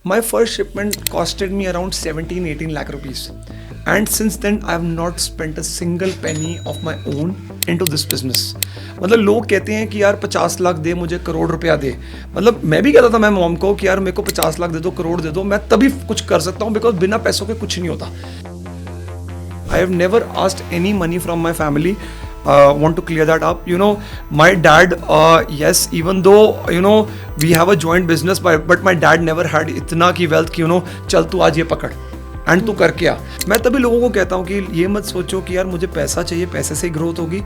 My first shipment costed me around 17-18 lakh rupees. And since then, I have not spent a single penny of my own into this business. मतलब लोग कहते हैं कि यार 50 लाख दे मुझे, करोड़ रुपया दे. मतलब मैं भी कहता था मैं मॉम को कि यार मेरे को 50 लाख दे दो, करोड़ दे दो, मैं तभी कुछ कर सकता हूँ, बिकॉज बिना पैसों के कुछ नहीं होता. I have never asked any money from my family. Want to clear that up. My dad, yes, even though, we have a joint business, but my dad never had इतना की wealth कि, चल तू आज ये पकड़ एंड तू करके आ. मैं तभी लोगों को कहता हूँ कि ये मत सोचो कि यार मुझे पैसा चाहिए, पैसे से ही ग्रोथ होगी.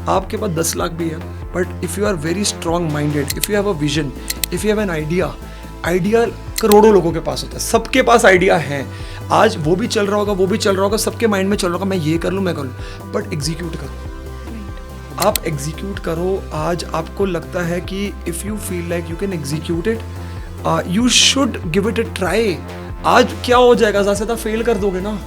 आपके पास 10 लाख भी है, but if you are very strong minded, if you have a vision, if you have an idea करोड़ों लोगों के पास होता है. सबके पास आइडिया है. आज वो भी चल रहा होगा, वो भी चल रहा होगा, सबके माइंड में चल रहा होगा मैं ये कर लूँ, मैं कर लूँ, बट एग्जीक्यूट करो. आप एग्जीक्यूट करो. आज आपको लगता है कि if you feel like you can execute it, you should give it a try. आज क्या हो जाएगा, ज़्यादा से ज़्यादा फेल कर दोगे ना.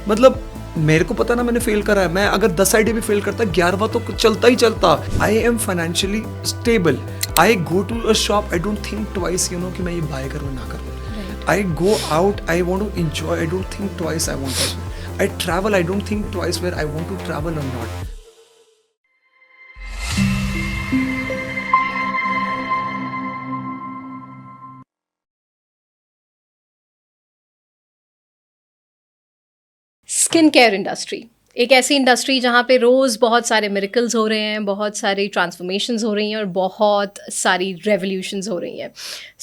मतलब मेरे को पता ना, मैंने फेल करा है. मैं अगर 10 आइडिया भी फेल करता, 11वां तो चलता ही चलता. I am financially stable. I go to a shop, I don't think twice कि मैं ये बाय करूँ ना करूँ. I go out, I want to enjoy, I don't think twice I want to. I travel, I don't think twice where I want to travel or not. Skin care industry एक ऐसी industry जहाँ पे रोज़ बहुत सारे miracles हो रहे हैं, बहुत सारी ट्रांसफॉर्मेशंस हो रही हैं और बहुत सारी रेवोल्यूशंस हो रही हैं.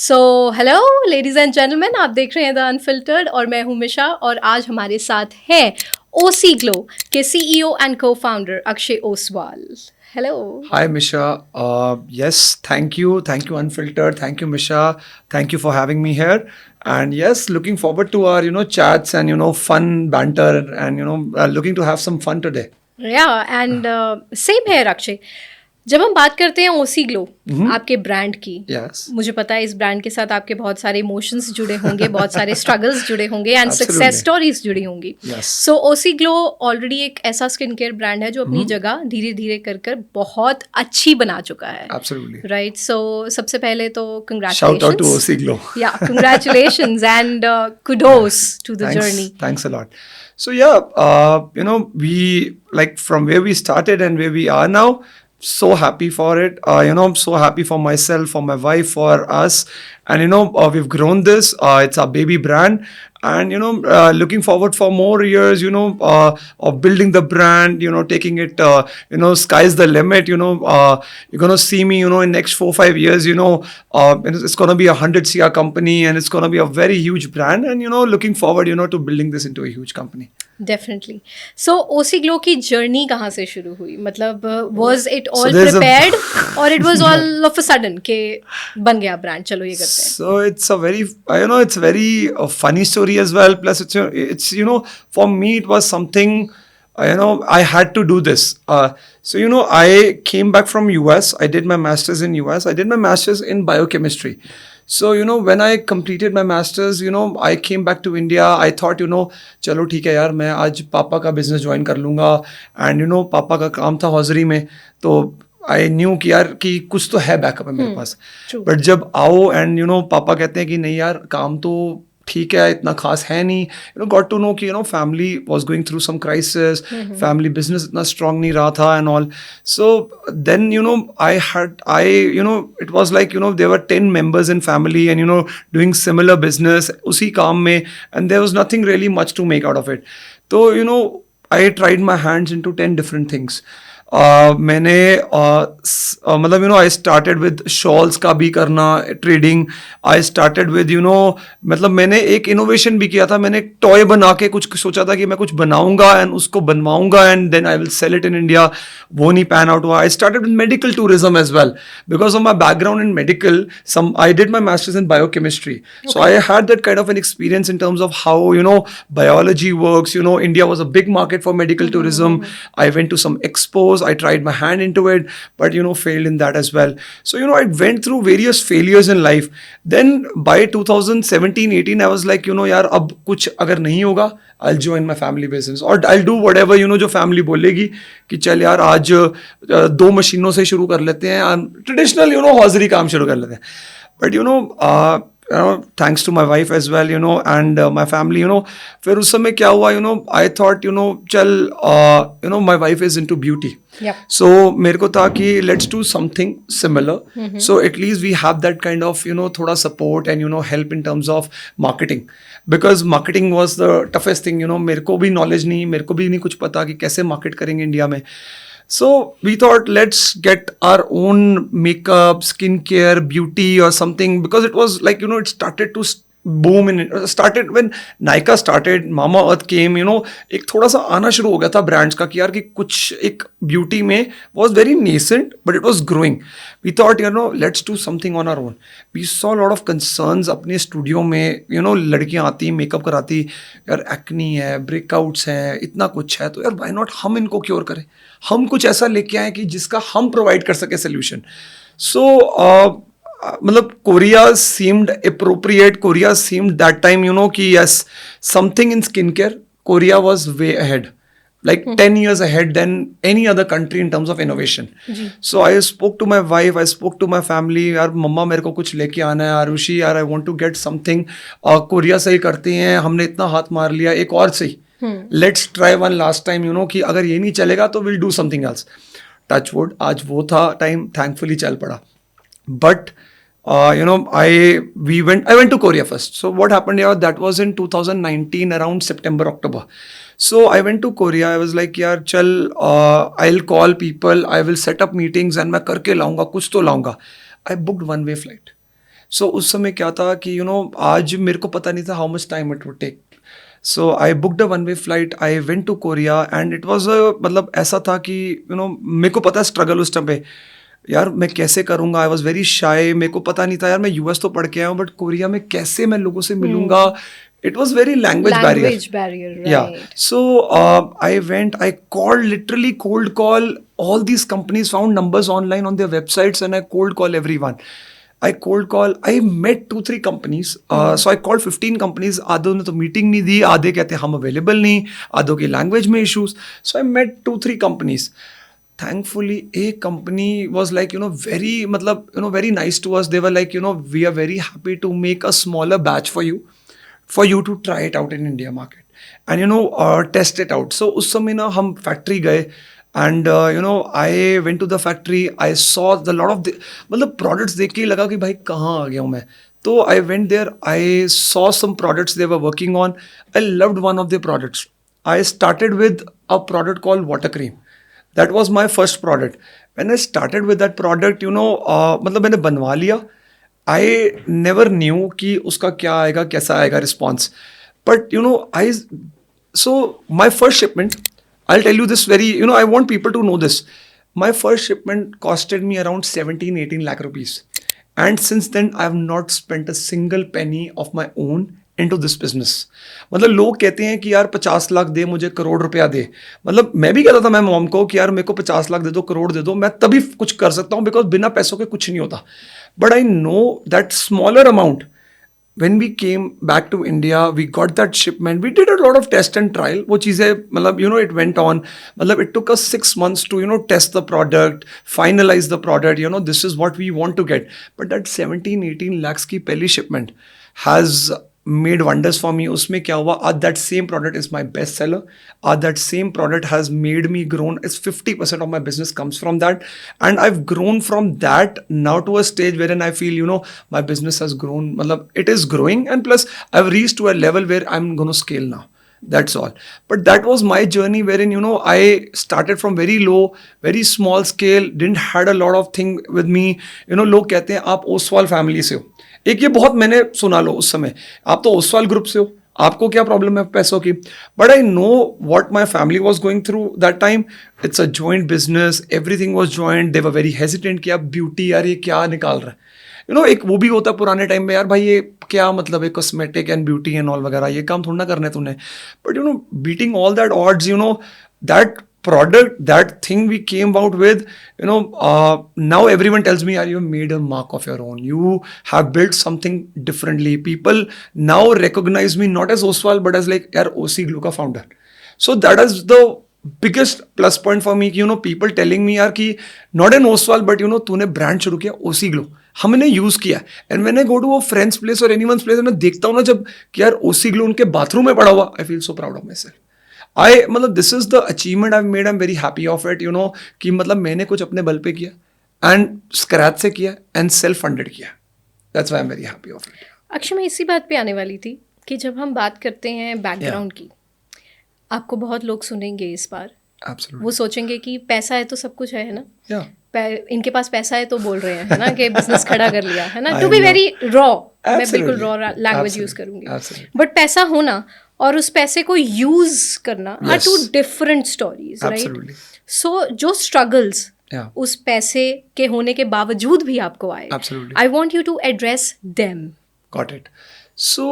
So hello ladies and gentleman, आप देख रहे हैं द अनफिल्टर्ड और मैं हूँ मिशा. और आज हमारे साथ हैं ओसी ग्लो के CEO एंड को founder Akshay Oswal. Hello. Hi Misha. Yes, thank you Unfiltered. Thank you Misha. Thank you for having me here. And yes, looking forward to our chats and fun banter and looking to have some fun today. Yeah, and same here Akshay. जब हम बात करते हैं ओसी glow आपके brand की, मुझे पता है इस ब्रांड के साथ आपके बहुत सारे इमोशंस जुड़े होंगे, बहुत सारे स्ट्रगल्स जुड़े होंगे एंड सक्सेस स्टोरीज जुड़ी होंगी. सो ओसी ग्लो ऑलरेडी एक ऐसा स्किन केयर ब्रांड है जो अपनी जगह धीरे धीरे कर बहुत अच्छी बना चुका है. राइट. सो सबसे पहले तो congratulations and kudos to the journey. Thanks a lot. So yeah, we like from where we started and where we are now. So happy for it. I'm so happy for myself, for my wife, for us. And, we've grown this. It's our baby brand. And, looking forward for more years, of building the brand, taking it, sky's the limit, you're going to see me, in next 4-5 years, it's going to be 100 CR company and it's going to be a very huge brand. And, looking forward, to building this into a huge company. Definitely. So OC glow की journey कहाँ से शुरू हुई? मतलब was it all prepared or it was all of a sudden के बन गया brand, चलो ये करते हैं? So it's a very, it's very funny story as well. Plus it's for me it was something, I had to do this. So I came back from US. I did my masters in US. I did my masters in biochemistry. So, when I completed my masters, I came back to India. I thought, चलो ठीक है यार, मैं आज पापा का business join कर लूँगा. एंड पापा का काम था हॉजरी में, तो आई न्यू कि यार कि कुछ तो है, बैकअप है मेरे पास. बट जब आओ एंड पापा कहते हैं कि नहीं यार काम तो ठीक है, इतना खास है नहीं. गॉट टू नो कि family was going through some crisis, family business इतना स्ट्रांग नहीं रहा था and all. So then it was like there were 10 members in family and doing similar business उसी काम में, and there was nothing really much to make out of it. तो I tried my hands into 10 different things. मैंने मतलब आई started with shawls का भी करना, trading. I started with मतलब मैंने एक इनोवेशन भी किया था. मैंने एक टॉय बना के कुछ सोचा था कि मैं कुछ बनाऊंगा एंड उसको बनवाऊंगा and then I will sell it in India. वो नहीं पैन आउट हुआ. I started with medical tourism as well because of my background in medical. I did my masters in biochemistry, so I had that kind of an experience in terms of how biology works. India was a big market for medical tourism. I went to some expos. I tried my hand into it, but failed in that as well. So I went through various failures in life. Then by 2017-18 I was like यार अब कुछ अगर नहीं होगा, I'll join my family business or I'll do whatever जो family बोलेगी कि चल यार आज 2 मशीनों से शुरू कर लेते हैं, ट्रेडिशनल हॉजरी काम शुरू कर लेते हैं. But thanks to my wife as well, and my family, फिर उस समय क्या हुआ, I thought, चल, my wife is into beauty. Yep. So मेरे को था कि let's do something similar. So at least we have that kind of, थोड़ा support and, help in terms of marketing. Because marketing was the toughest thing, मेरे को भी knowledge नहीं, मेरे को भी नहीं कुछ पता कि कैसे market करेंगे इंडिया में. So we thought, let's get our own makeup, skincare, beauty or something, because it was like, it started to boom in it. Started when Nykaa started, Mama Earth came, एक थोड़ा सा आना शुरू हो गया था ब्रांड्स का कि यार कि कुछ एक ब्यूटी में was very nascent, but it was growing. We thought, let's do something on our own. We saw a lot of concerns अपने स्टूडियो में, लड़कियां आती, मेकअप कराती, यार एक्नी है, ब्रेकआउट्स हैं, इतना कुछ है, तो यार why not हम इनको क्योर करें, हम कुछ ऐसा लेके आए कि जिसका हम प्रोवाइड कर सके सोल्यूशन. सो मतलब Korea seemed appropriate. Korea seemed that time, कि yes, something in skincare, Korea was way ahead. Like 10 years ahead than any other country in terms of innovation. So I spoke to my wife, I spoke to my family, यार मम्मा मेरे को कुछ लेके आना है, आरुषि यार I want to get something, Korea से ही करते हैं, हमने इतना हाथ मार लिया, एक और सही, let's try one last time, कि अगर ये नहीं चलेगा तो we'll do something else. Touch wood, आज वो था टाइम, thankfully चल पड़ा. But I went to Korea first. So what happened here, that was in 2019 around September, October. So I went to Korea. I was like, yaar chal, I'll call people, I will set up meetings and मैं करके लाऊंगा, कुछ तो लाऊंगा. I booked one-way flight. So उस समय क्या था कि आज मेरे को पता नहीं था how much time it would take. So I booked a one-way flight. I went to Korea and it was मतलब ऐसा था कि मेरे को पता है struggle उस टाइम पे, यार मैं कैसे करूँगा. आई वॉज वेरी शाई, मेरे को पता नहीं था यार मैं यूएस तो पढ़ के आया हूँ बट कोरिया में कैसे मैं लोगों से मिलूंगा. It was very language barrier. या so I went, I called, literally cold call all these companies, found numbers online on their websites and I cold call everyone. I met 2-3 companies. So I called 15 companies. आधों ने तो meeting नहीं दी, आधे कहते हम available नहीं, आधों की language में issues. So I met 2-3 companies. Thankfully, a company was like, very, very nice to us. They were like, we are very happy to make a smaller batch for you to try it out in India market and, test it out. So उस समय ना हम factory गए and, I went to the factory. I saw the lot of मतलब products देख के ही लगा कि भाई कहाँ आ गया हूँ मैं. तो I went there. I saw some products they were working on. I loved one of their products. I started with a product called water cream. That was my first product. When I started with that product, मतलब मैंने बनवा लिया. I never knew कि उसका क्या आएगा, कैसा आएगा response. But, so my first shipment, I'll tell you this very, I want people to know this. My first shipment costed me around 17-18 lakh rupees. And since then, I have not spent a single penny of my own into this business. मतलब लोग कहते हैं कि यार 50 लाख दे मुझे, करोड़ रुपया दे. मतलब मैं भी कहता था मैं मॉम को कि यार मेरे को 50 लाख दे दो, करोड़ दे दो, मैं तभी कुछ कर सकता हूँ, बिकॉज बिना पैसों के कुछ नहीं होता. But I know that smaller amount. When we came back to India, we got that shipment. We did a lot of test and trial. वो चीज़ें मतलब it went on. मतलब it took us 6 months to test the product, finalize the product. This is what we want to get. But that 17-18 lakhs की पहली shipment has made wonders for me. उसमें क्या हुआ, that same product is my best seller. That same product has made me grown. It's 50% of my business comes from that, and I've grown from that now to a stage wherein I feel my business has grown. मतलब it is growing, and plus I've reached to a level where I'm going to scale now. That's all. But that was my journey wherein I started from very low, very small scale, didn't had a lot of thing with me. लोग कहते हैं आप Oswal family से हो. एक ये बहुत मैंने सुना लो उस समय, आप तो ओसवाल ग्रुप से हो, आपको क्या प्रॉब्लम है पैसों की. But I know what my family was going through that time. It's a joint business, everything was joint. They were very hesitant कि आप ब्यूटी यार ये क्या निकाल रहा है. एक वो भी होता है पुराने टाइम में, यार भाई ये क्या मतलब है cosmetic and beauty and all वगैरह, ये काम थोड़ा ना करना है तूने. But beating all that odds, that product, that thing we came out with, now everyone tells me, you made a mark of your own. You have built something differently. People now recognize me not as Oswal, but as like, OC Glow ka founder. So that is the biggest plus point for me, people telling me, कि not an Oswal, but तूने brand शुरू किया OC Glow. हमने use किया. And when I go to a friends place और anyone's place, मैं देखता हूँ ना जब कि यार ओसी ग्लो उनके बाथरूम में पड़ा हुआ, I feel so proud of myself. मतलब this is the achievement I made, I am very happy of it, you know, कि मतलब मैंने कुछ अपने बल पे किया एंड स्क्रैच से किया एंड सेल्फ फंडेड किया. That's why I am very happy of it. Akshay, मैं इसी बात पे आने वाली थी कि जब हम बात करते हैं बैकग्राउंड की, आपको बहुत लोग सुनेंगे इस बार. Absolutely. वो सोचेंगे कि पैसा है तो सब कुछ है ना. Yeah. इनके पास पैसा है तो बोल रहे हैं, है ना, कि बिजनेस खड़ा कर लिया, है ना. टू बी वेरी रॉ, मैं बिल्कुल रॉ लैंग्वेज यूज करूंगी. बट पैसा होना और उस पैसे को यूज करना are two different stories, right. So जो स्ट्रगल्स उस पैसे के होने के बावजूद भी आपको आए, I want you to address them. Got it. So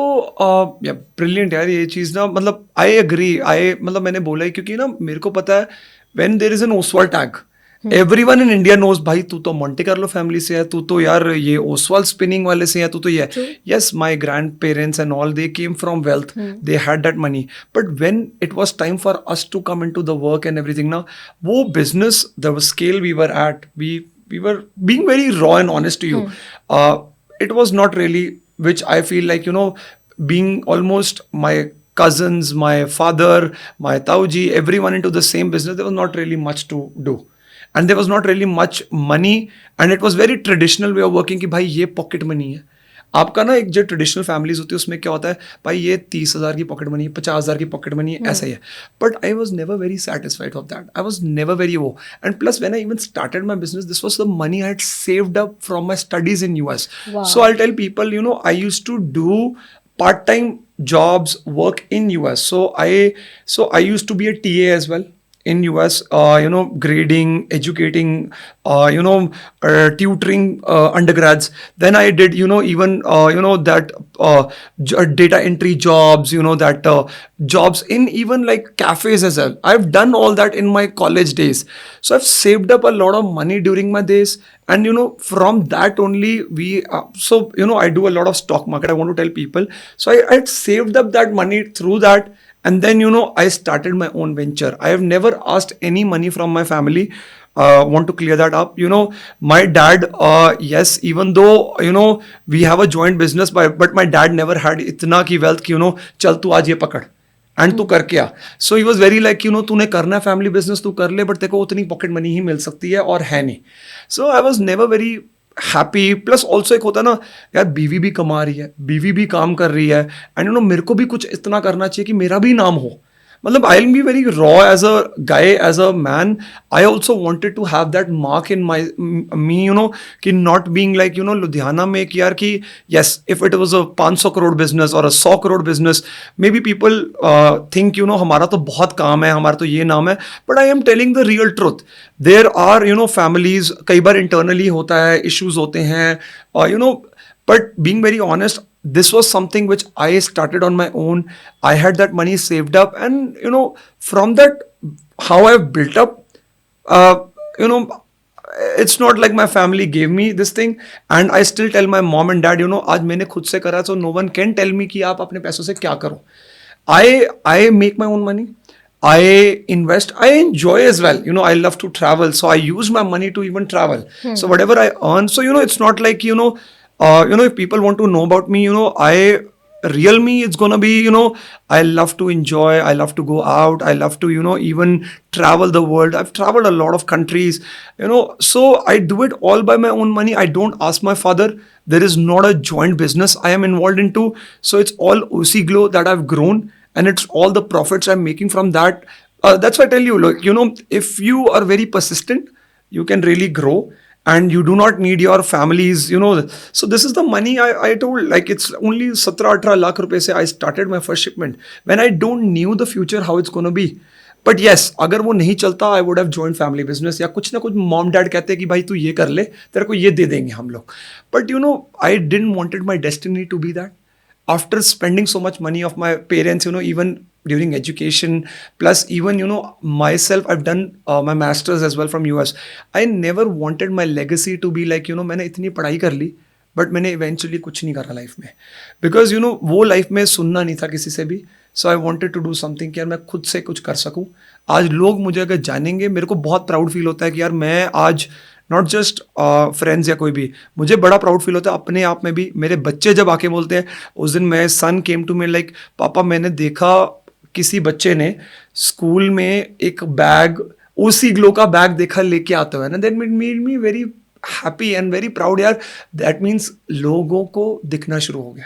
brilliant यार ये चीज़ ना, मतलब आई एग्री. मतलब मैंने बोला है क्योंकि ना मेरे को पता है when there is an Oswal tag, everyone in India knows, भाई तू तो मोंटे कार्लो फैमिली से है, तू तो यार ये ओसवाल स्पिनिंग वाले से है, तू तो ये. Yes, my grandparents and all, they came from wealth, they had that money. But when it was time for us to come into the work and everything ना, वो business, the scale we were at, we were being very raw and honest to you. It was not really, which I feel like, you know, being almost my cousins, my father, my tauji, everyone into the same business, there was not really much to do. And there was not really much money. And it was very traditional way of working कि भाई ये pocket money है. आपका ना एक जो traditional families होती है उसमें क्या होता है, भाई ये 30,000 की पॉकेट मनी है, 50,000 की पॉकेट मनी है, ऐसा ही है. But I was never very satisfied of that. I was never very वो. And plus when I even started my business, this was the money I had saved up from my studies in US. So I tell people, you know, I used to do part-time jobs, work in US. So I used to be a TA as well in US, you know, grading, educating, you know, tutoring undergrads. Then I did, you know, even, you know, that data entry jobs, you know, that jobs in even like cafes as well. I've done all that in my college days. So I've saved up a lot of money during my days. And, you know, from that only so, you know, I do a lot of stock market. I want to tell people. So I saved up that money through that. And then, you know, I started my own venture. I have never asked any money from my family. Want to clear that up. You know, my dad, yes, even though, you know, we have a joint business, but my dad never had itna ki wealth ki, you know, chal tu aaj ye pakad. And तू करके आ. So he was very like, you know, तूने करना है family business तू कर ले, but तेरे को उतनी पॉकेट मनी ही मिल सकती है और है नहीं. So I was never very happy. Plus also एक होता है ना यार, बीवी भी कमा रही है, बीवी भी काम कर रही है, एंड यू नो मेरे को भी कुछ इतना करना चाहिए कि मेरा भी नाम हो. मतलब I will be very raw as a guy, as a man. I also wanted to have that mark in my me, you know, कि not being like, you know, Ludhiana में कि यार कि yes, if it was a 500 crore business और a 100 crore business, maybe people think, you know, हमारा तो बहुत काम है, हमारा तो ये नाम है. But I am telling the real truth. There are, you know, families, कई बार इंटरनली होता है, इश्यूज होते हैं, you know, but being very honest, this was something which I started on my own. I had that money saved up, and you know, from that, how I've built up, you know, it's not like my family gave me this thing, and I still tell my mom and dad, you know, आज मैंने खुद से करा, so no one can tell me कि आप अपने पैसों से क्या करो. I make my own money. I invest. I enjoy as well. You know, I love to travel, so I use my money to even travel. So whatever I earn, so you know, it's not like, you know, if people want to know about me, you know, real me, it's gonna be, you know, I love to enjoy, I love to go out, I love to, you know, even travel the world. I've traveled a lot of countries, you know, so I do it all by my own money. I don't ask my father. There is not a joint business I am involved into, so it's all OC Glow that I've grown, and it's all the profits I'm making from that. That's why I tell you, look, you know, if you are very persistent, you can really grow. And you do not need your families, you know. So this is the money I told, like it's only 17-18 lakh रुपए से I started my first shipment when I don't knew the future how it's going to be. But yes, अगर वो नहीं चलता, I would have joined family business, या कुछ ना कुछ mom dad कहते हैं कि भाई तू ये कर ले, तेरे को ये दे देंगे हम लोग. But you know, I didn't wanted my destiny to be that. After spending so much money of my parents, you know, even during education, plus even, you know, myself, I've done my masters as well from US. I never wanted my legacy to be like, you know, मैंने इतनी पढ़ाई कर ली, but मैंने eventually कुछ नहीं करा life में, because you know वो लाइफ में सुनना नहीं था किसी से भी. So I wanted to do something कि यार मैं खुद से कुछ कर सकूँ. आज लोग मुझे अगर जानेंगे, मेरे को बहुत प्राउड फील होता है कि यार मैं आज नॉट जस्ट फ्रेंड्स या कोई भी. मुझे बड़ा प्राउड फील होता है अपने आप में भी. मेरे बच्चे जब आके बोलते हैं, उस दिन मेरे सन केम टू मी लाइक, पापा मैंने देखा किसी बच्चे ने स्कूल में एक बैग, ओसी ग्लो का बैग देखा लेके आते हुए ना, that made me very happy and very proud. यार दैट मीन्स लोगों को दिखना शुरू हो गया.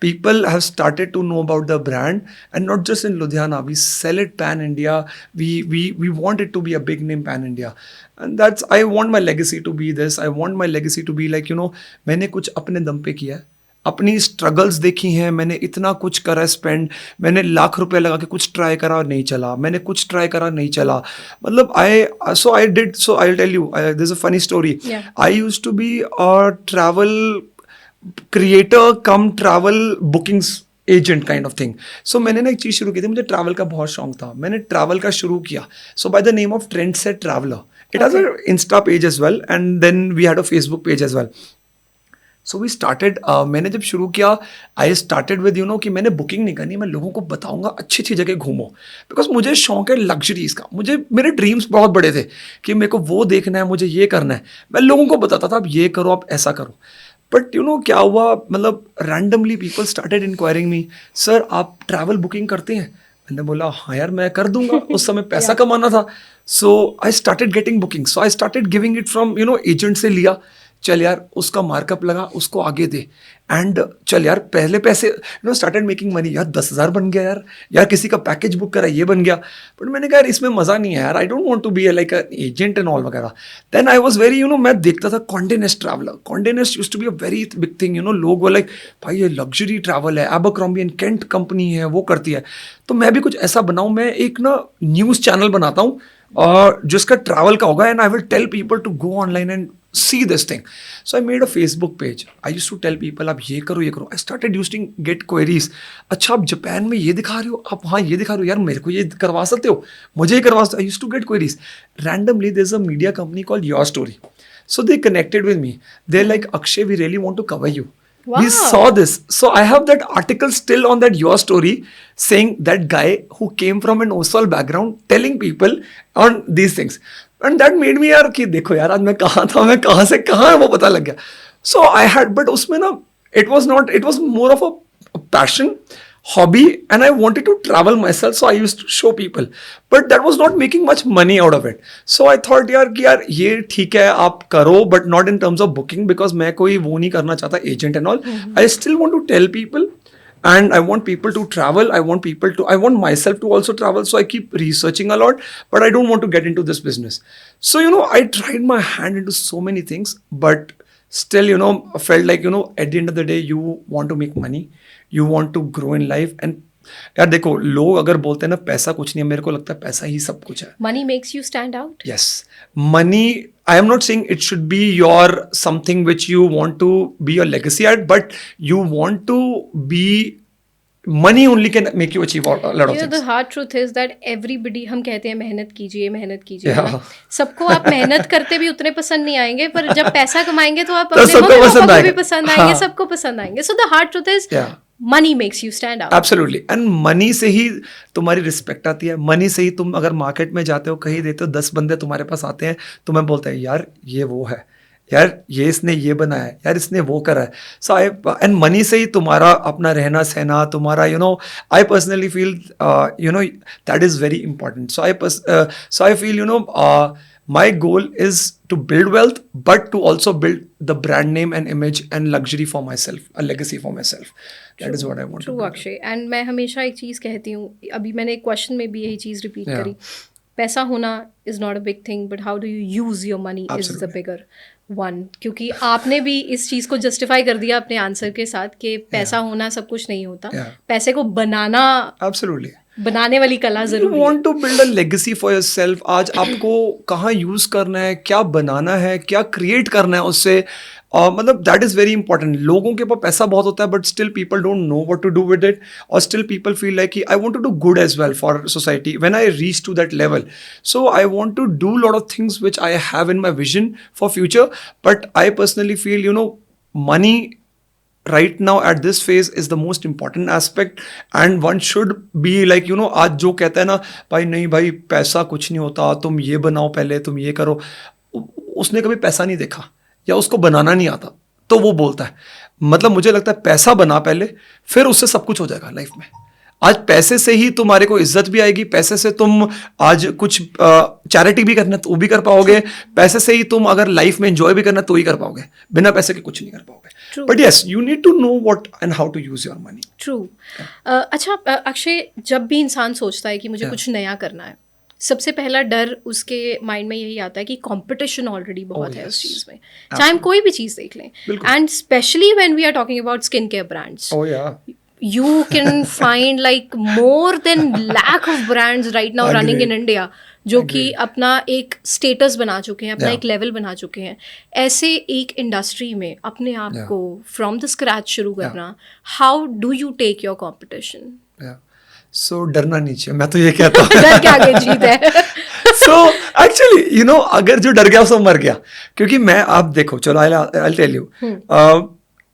People have started to know about the brand, and not just in Ludhiana. We sell it pan India. We want it to be a big name pan India, and that's, I want my legacy to be this. I want my legacy to be like, you know, मैंने कुछ अपने दम पे किया है, अपनी struggles देखी हैं, मैंने इतना कुछ करा स्पेंड, मैंने लाख रुपए लगा के कुछ ट्राई करा और नहीं चला, मैंने कुछ ट्राई करा नहीं चला. मतलब I did, so I'll tell you, there's a funny story. I used to be a travel creator cum travel bookings agent kind of thing. So मैंने ना एक चीज़ शुरू की थी, मुझे ट्रैवल का बहुत शौक था, मैंने ट्रैवल का शुरू किया. So by the name of trend set traveller. It has a insta page as well, and then we had a Facebook page as well. So we started, मैंने जब शुरू किया, I started with, you know, कि मैंने booking नहीं करनी, मैं लोगों को बताऊंगा अच्छी अच्छी जगह घूमो, बिकॉज मुझे शौक है लग्जरीज का. मुझे मेरे ड्रीम्स बहुत बड़े थे कि मेरे को वो देखना है, मुझे ये करना है. मैं लोगों को बताता था, आप ये करो, आप ऐसा करो. बट यू नो क्या हुआ, मतलब रैंडमली पीपल स्टार्टेड इंक्वायरिंग मी, सर आप ट्रैवल बुकिंग करते हैं? मैंने बोला हाँ यार मैं कर दूंगा. उस समय पैसा कमाना था. So I started getting booking. So I started giving it from, you know, agent से लिया, चल यार उसका मार्कअप लगा, उसको आगे दे, एंड चल यार पहले पैसे, you know, started making money. यार 10,000 बन गया यार किसी का पैकेज बुक करा, ये बन गया. बट मैंने कहा यार इसमें मज़ा नहीं है यार, I don't want to be like an agent and all वगैरह. Then I was very, you know, मैं देखता था Conde Nast traveller. Conde Nast used to be a very big thing, you know. लोग वो लाइक भाई ये luxury travel है, एबरक्रॉम्बी and Kent company है, वो करती है. तो मैं भी कुछ ऐसा बनाऊँ, मैं एक ना न्यूज़ चैनल बनाता हूँ और जिसका ट्रैवल का होगा, and I will tell people to go online and see this thing. So I made a Facebook page. I used to tell people आप ये करो ये करो. I started using get queries. अच्छा आप जापान में ये दिखा रहे हो, आप वहाँ ये दिखा रहे हो, यार मेरे को ये करवा सकते हो, मुझे ये करवा सकते हो. I used to get queries. Randomly there's a media company called Your Story. So they connected with me. They're like, Akshay, we really want to cover you. Wow. We saw this. So I have that article still on that Your Story saying that guy who came from an OSOL background telling people on these things. And that made me यार कि देखो यार आज मैं कहाँ था, मैं कहाँ से कहाँ, वो पता लग गया. So I had, but उसमें ना it was more of a passion, hobby, and I wanted to travel myself, so I used to show people, but that was not making much money out of it. So I thought यार कि यार ये ठीक है आप करो, but not in terms of booking, because मैं कोई वो नहीं करना चाहता agent and all. I still want to tell people, and I want people to travel. I want myself to also travel. So I keep researching a lot, but I don't want to get into this business. So, you know, I tried my hand into so many things, but still, you know, I felt like, you know, at the end of the day, you want to make money, you want to grow in life. And यार देखो लोग अगर बोलते हैं ना पैसा कुछ नहीं है, मेरे को लगता है पैसा ही सब कुछ है. Money makes you stand out. Yes, money. I am not saying it should be your something which you want to be your legacy at, but you want to be, money only can make you achieve a lot of things. The hard truth is that everybody, हम कहते हैं मेहनत कीजिए, yeah. सबको आप मेहनत करते भी उतने पसंद नहीं आएंगे, पर जब पैसा कमाएंगे तो आप अपने मम्मी पापा को भी पसंद आएंगे, सबको पसंद आएंगे. So the hard truth is, money makes you stand out. Absolutely. And money से ही तुम्हारी रिस्पेक्ट आती है. मनी से ही तुम अगर मार्केट में जाते हो, कहीं देते हो, 10 बंदे तुम्हारे पास आते हैं, तुम्हें बोलते हैं यार ये वो है, यार ये इसने ये बनाया है, यार इसने वो करा है. सो आई, एंड मनी से ही तुम्हारा अपना रहना सहना, तुम्हारा, you know, I personally feel, you no, that is very important. So I feel, you no, my goal is to build wealth, but to also build the brand name and image and luxury for myself, a legacy for myself. That is what I want to do. True, Akshay. And मैं हमेशा एक चीज़ कहती हूँ, अभी मैंने एक question में भी यही चीज़ रिपीट करी, पैसा होना is not a big thing, but how do you use your money is the bigger one. क्योंकि आपने भी इस चीज़ को जस्टिफाई कर दिया अपने आंसर के साथ कि पैसा होना सब कुछ नहीं होता, पैसे को बनाना बनाने वाली कला जरूरी है. You want to build a legacy for yourself. आज आपको कहाँ यूज करना है, क्या बनाना है, क्या क्रिएट करना है उससे, मतलब दैट इज़ वेरी इंपॉर्टेंट. लोगों के पास पैसा बहुत होता है, but still people don't know what to do with it, और still people feel like I want to do good as well for society when I reach to that level. So I want to do lot of things which I have in my vision for future, but I personally feel, you know, money right now at this phase is the most important aspect, and one should be like, you know, आज जो कहता है ना भाई नहीं भाई पैसा कुछ नहीं होता, तुम ये बनाओ पहले, तुम ये करो, उसने कभी पैसा नहीं देखा या उसको बनाना नहीं आता, तो वो बोलता है। मतलब मुझे लगता है पैसा बना पहले, फिर उससे सब कुछ हो जाएगा लाइफ में। आज पैसे से ही तुम्हारे को इज्जत भी आएगी, पैसे से तुम आज कुछ चैरिटी भी करना तो भी कर पाओगे, पैसे से ही तुम अगर लाइफ में एंजॉय भी करना तो ही कर पाओगे, बिना पैसे के कुछ नहीं कर पाओगे। But yes, you need to know what and how to use your money. True. अच्छा अक्षय, जब भी इंसान सोचता है कि मुझे कुछ नया करना है, सबसे पहला डर उसके माइंड में यही आता है कि कंपटीशन ऑलरेडी बहुत है उस चीज़ में, चाहे हम कोई भी चीज़ देख लें, and specially when we are talking about skin care brands, you can find like more than lakh of brands right now running in India, जो कि अपना एक स्टेटस बना चुके हैं, अपना एक लेवल बना चुके हैं। ऐसे एक इंडस्ट्री में अपने आप को फ्रॉम द स्क्रैच शुरू करना, how do you take your competition? So डरना नहीं चाहिए, मैं तो ये कहता हूँ। डर के आगे जीत है। So actually, you know, अगर जो डर गया वो मर गया, क्योंकि मैं, आप देखो, चलो I'll tell you,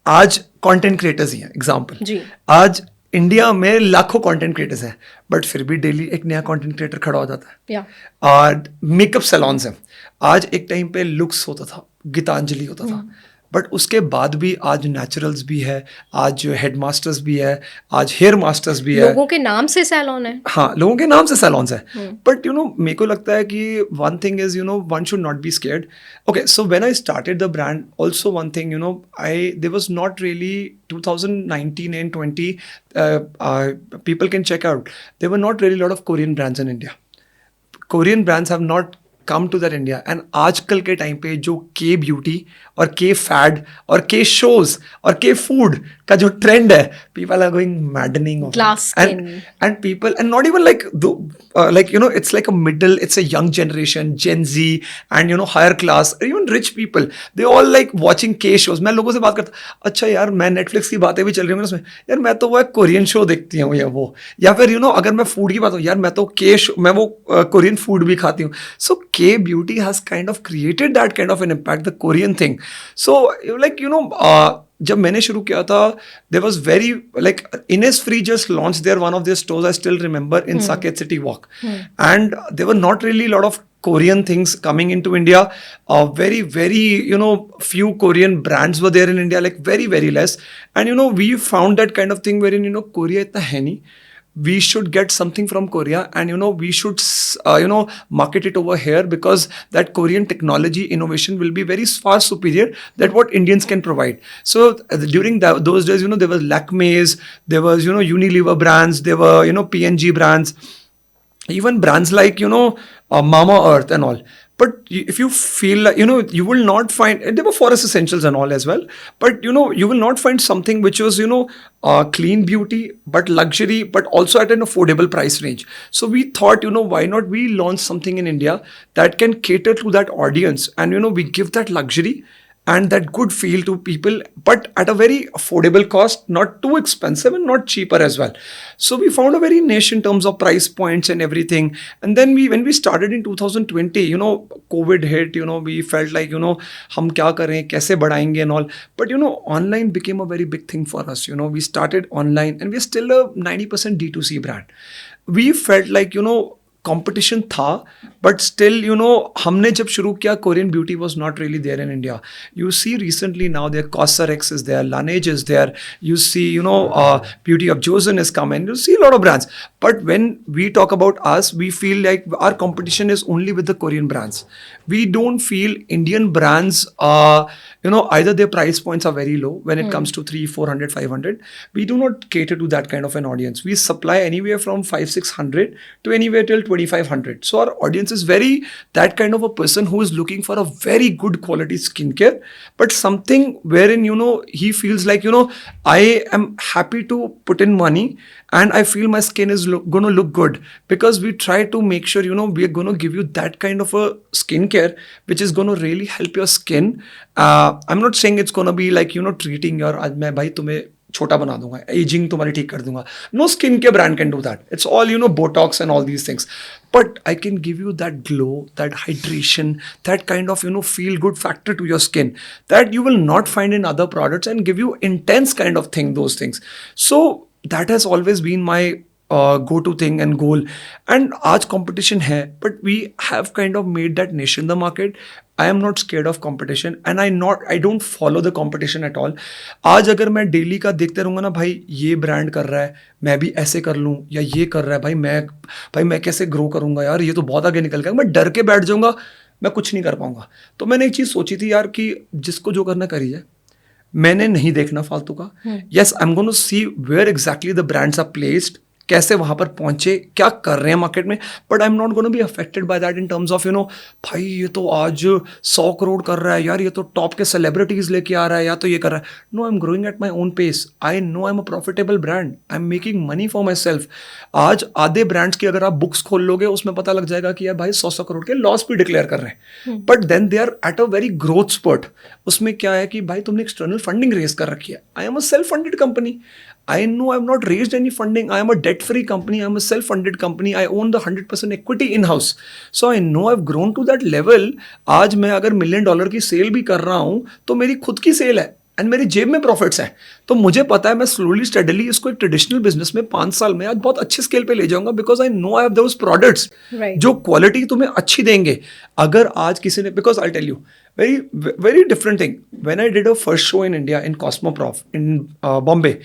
आज कंटेंट क्रिएटर्स ही हैं, एग्जांपल, आज इंडिया में लाखों कंटेंट क्रिएटर्स हैं, बट फिर भी डेली एक नया कंटेंट क्रिएटर खड़ा हो जाता है। और मेकअप सैलॉन्स हैं, आज एक टाइम पे लुक्स होता था, गीतांजलि होता था, बट उसके बाद भी आज नेचुरल्स भी है, आज हेड मास्टर्स भी है, आज हेयर मास्टर्स भी है, लोगों के नाम से सैलॉन है। हाँ, लोगों के नाम से सैलॉन्स है। बट यू नो, मेरे को लगता है कि one thing is, you know, one should not be scared. Okay, so when I started the brand, also one thing, you know, there was not really 2019 and 20, people can check out, there were not really a lot of Korean brands in India. Korean brands have not come to that India, and आजकल के time पे जो के beauty और के fed और के shows और के फूड का जो ट्रेंड है, people are going maddening of glass skin, and people, and not even like like, you know, it's like a middle, it's a young generation, Gen Z, and you know, higher class, even rich people, they all like watching K shows. मैं लोगों से बात करता, अच्छा यार, मैं Netflix की बातें भी चल रही हूँ उसमें, यार मैं तो वो एक कोरियन शो देखती हूँ, या फिर यू नो, अगर मैं फूड की बात हो, यार मैं तो मैं वो कोरियन फूड भी खाती हूँ। सो K beauty has kind of created that kind of an impact, the Korean thing. So like, you know, जब मैंने शुरू किया था, there was very like Innisfree just launched their one of their stores, I still remember, in Saket City Walk, and there were not really a lot of Korean things coming into India. Very, very, you know, few Korean brands were there in India, like very, very less. And you know, we found that kind of thing wherein, you know, Korea itna hai nahi, we should get something from Korea, and you know, we should you know, market it over here, because that Korean technology innovation will be very far superior than what Indians can provide. So during those days, you know, there was Lakme's, there was, you know, Unilever brands, there were, you know, P&G brands, even brands like, you know, Mama Earth and all. But if you feel like, you know, you will not find, there were Forest Essentials and all as well, but you know, you will not find something which was, you know, clean beauty, but luxury, but also at an affordable price range. So we thought, you know, why not we launch something in India that can cater to that audience, and you know, we give that luxury and that good feel to people, but at a very affordable cost, not too expensive and not cheaper as well. So we found a very niche in terms of price points and everything. And then when we started in 2020, you know, COVID hit, you know, we felt like, you know, hum kya kar rahe hain, kaise badhayenge and all. But you know, online became a very big thing for us. You know, we started online, and we're still a 90% D2C brand. We felt like, you know, competition था, but still, you know, हमने जब शुरू किया, Korean beauty was not really there in India. You see recently now there Cosrx is there, Laneige is there, you see, you know, Beauty of Joseon is coming, you see a lot of brands. But when we talk about us, we feel like our competition is only with the Korean brands. We don't feel Indian brands, you know, either their price points are very low when it comes to 300, 400, 500. We do not cater to that kind of an audience. We supply anywhere from 500, 600 to anywhere till 2,500. So our audience is very that kind of a person who is looking for a very good quality skincare, but something wherein, you know, he feels like, you know, I am happy to put in money and I feel my skin is going to look good, because we try to make sure, you know, we are going to give you that kind of a skincare which is going to really help your skin. I'm not saying it's going to be like, you know, treating your, आज मैं भाई तुम्हें छोटा बना दूंगा, ageing तुम्हारी ठीक कर दूंगा. No skincare brand can do that. It's all, you know, Botox and all these things. But I can give you that glow, that hydration, that kind of, you know, feel good factor to your skin that you will not find in other products, and give you intense kind of thing, those things. So that has always been my go-to thing and goal. And आज competition है, but we have kind of made that niche in the market. I am not scared of competition and I don't follow the competition at all. आज अगर मैं daily का देखते रहूँगा ना, भाई ये ब्रांड कर रहा है मैं भी ऐसे कर लूँ, या ये कर रहा है भाई मैं कैसे ग्रो करूँगा यार, ये तो बहुत आगे निकल गया, मैं डर के बैठ जाऊँगा, मैं कुछ नहीं कर पाऊँगा. तो मैंने एक चीज़ सोची थी यार कि जिसको जो करना करी जाए, मैंने नहीं देखना फालतू का. Yes, I am going to see where exactly the brands are placed, कैसे वहाँ पर पहुँचे, क्या कर रहे हैं मार्केट में, but I am not gonna be affected by that in terms of भाई ये तो आज 100 करोड़ कर रहा है यार, ये तो टॉप के सेलिब्रिटीज लेके आ रहा है, या तो ये कर रहा है. No, I am growing at my own pace. I know I am a profitable brand, I am making money for myself. आज आधे ब्रांड्स की अगर आप बुक्स खोल लोगे, उसमें पता लग जाएगा कि यार भाई 100 करोड़ के लॉस भी डिक्लेयर कर रहे हैं, but then they are at a very growth spot. उसमें क्या है कि भाई तुमने एक्सटर्नल फंडिंग रेज कर रखी है. आई am a self funded company. I know I have not raised any funding. I am a debt-free company. I am a self-funded company. I own the 100% equity in-house. So I know I've grown to that level. आज मैं अगर $1 million की cell भी कर रहा हूँ तो मेरी खुद की सेल है एंड मेरी जेब में प्रॉफिट्स हैं. तो मुझे पता है मैं स्लोली स्टेडली इसको एक ट्रेडिशनल बिजनेस में 5 साल में आज बहुत अच्छे स्केल पे ले जाऊंगा, because I know I have those products जो क्वालिटी तुम्हें अच्छी देंगे. अगर आज किसी ने, because I tell you very different thing. When I did a first show in India in Cosmoprof in Bombay,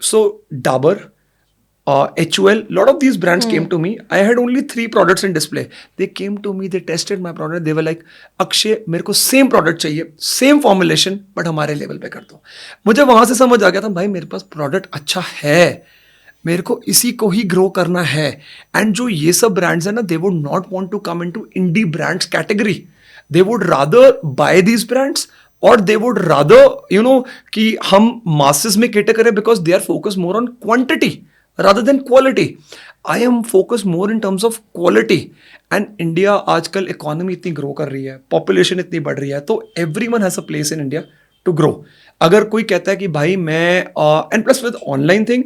so Dabur, HUL, lot of these brands came to me. I had only 3 products in display. They came to me, they tested my product. They were like, Akshay मेरे को same product चाहिए, same formulation, but हमारे level पे कर दो. मुझे वहां से समझ आ गया था भाई मेरे पास प्रोडक्ट अच्छा है, मेरे को इसी को ही ग्रो करना है. एंड जो ये सब ब्रांड्स है ना, they would not want to come into indie brands category. They would rather buy these brands, और दे वुड रादर कि हम मासेस में केटर करें, because they are focus more on quantity rather than quality. I am focus more in terms of quality. And India आजकल economy इतनी grow कर रही है, पॉपुलेशन इतनी बढ़ रही है, तो everyone has a place in India to grow. अगर कोई कहता है कि भाई मैं and plus with online thing,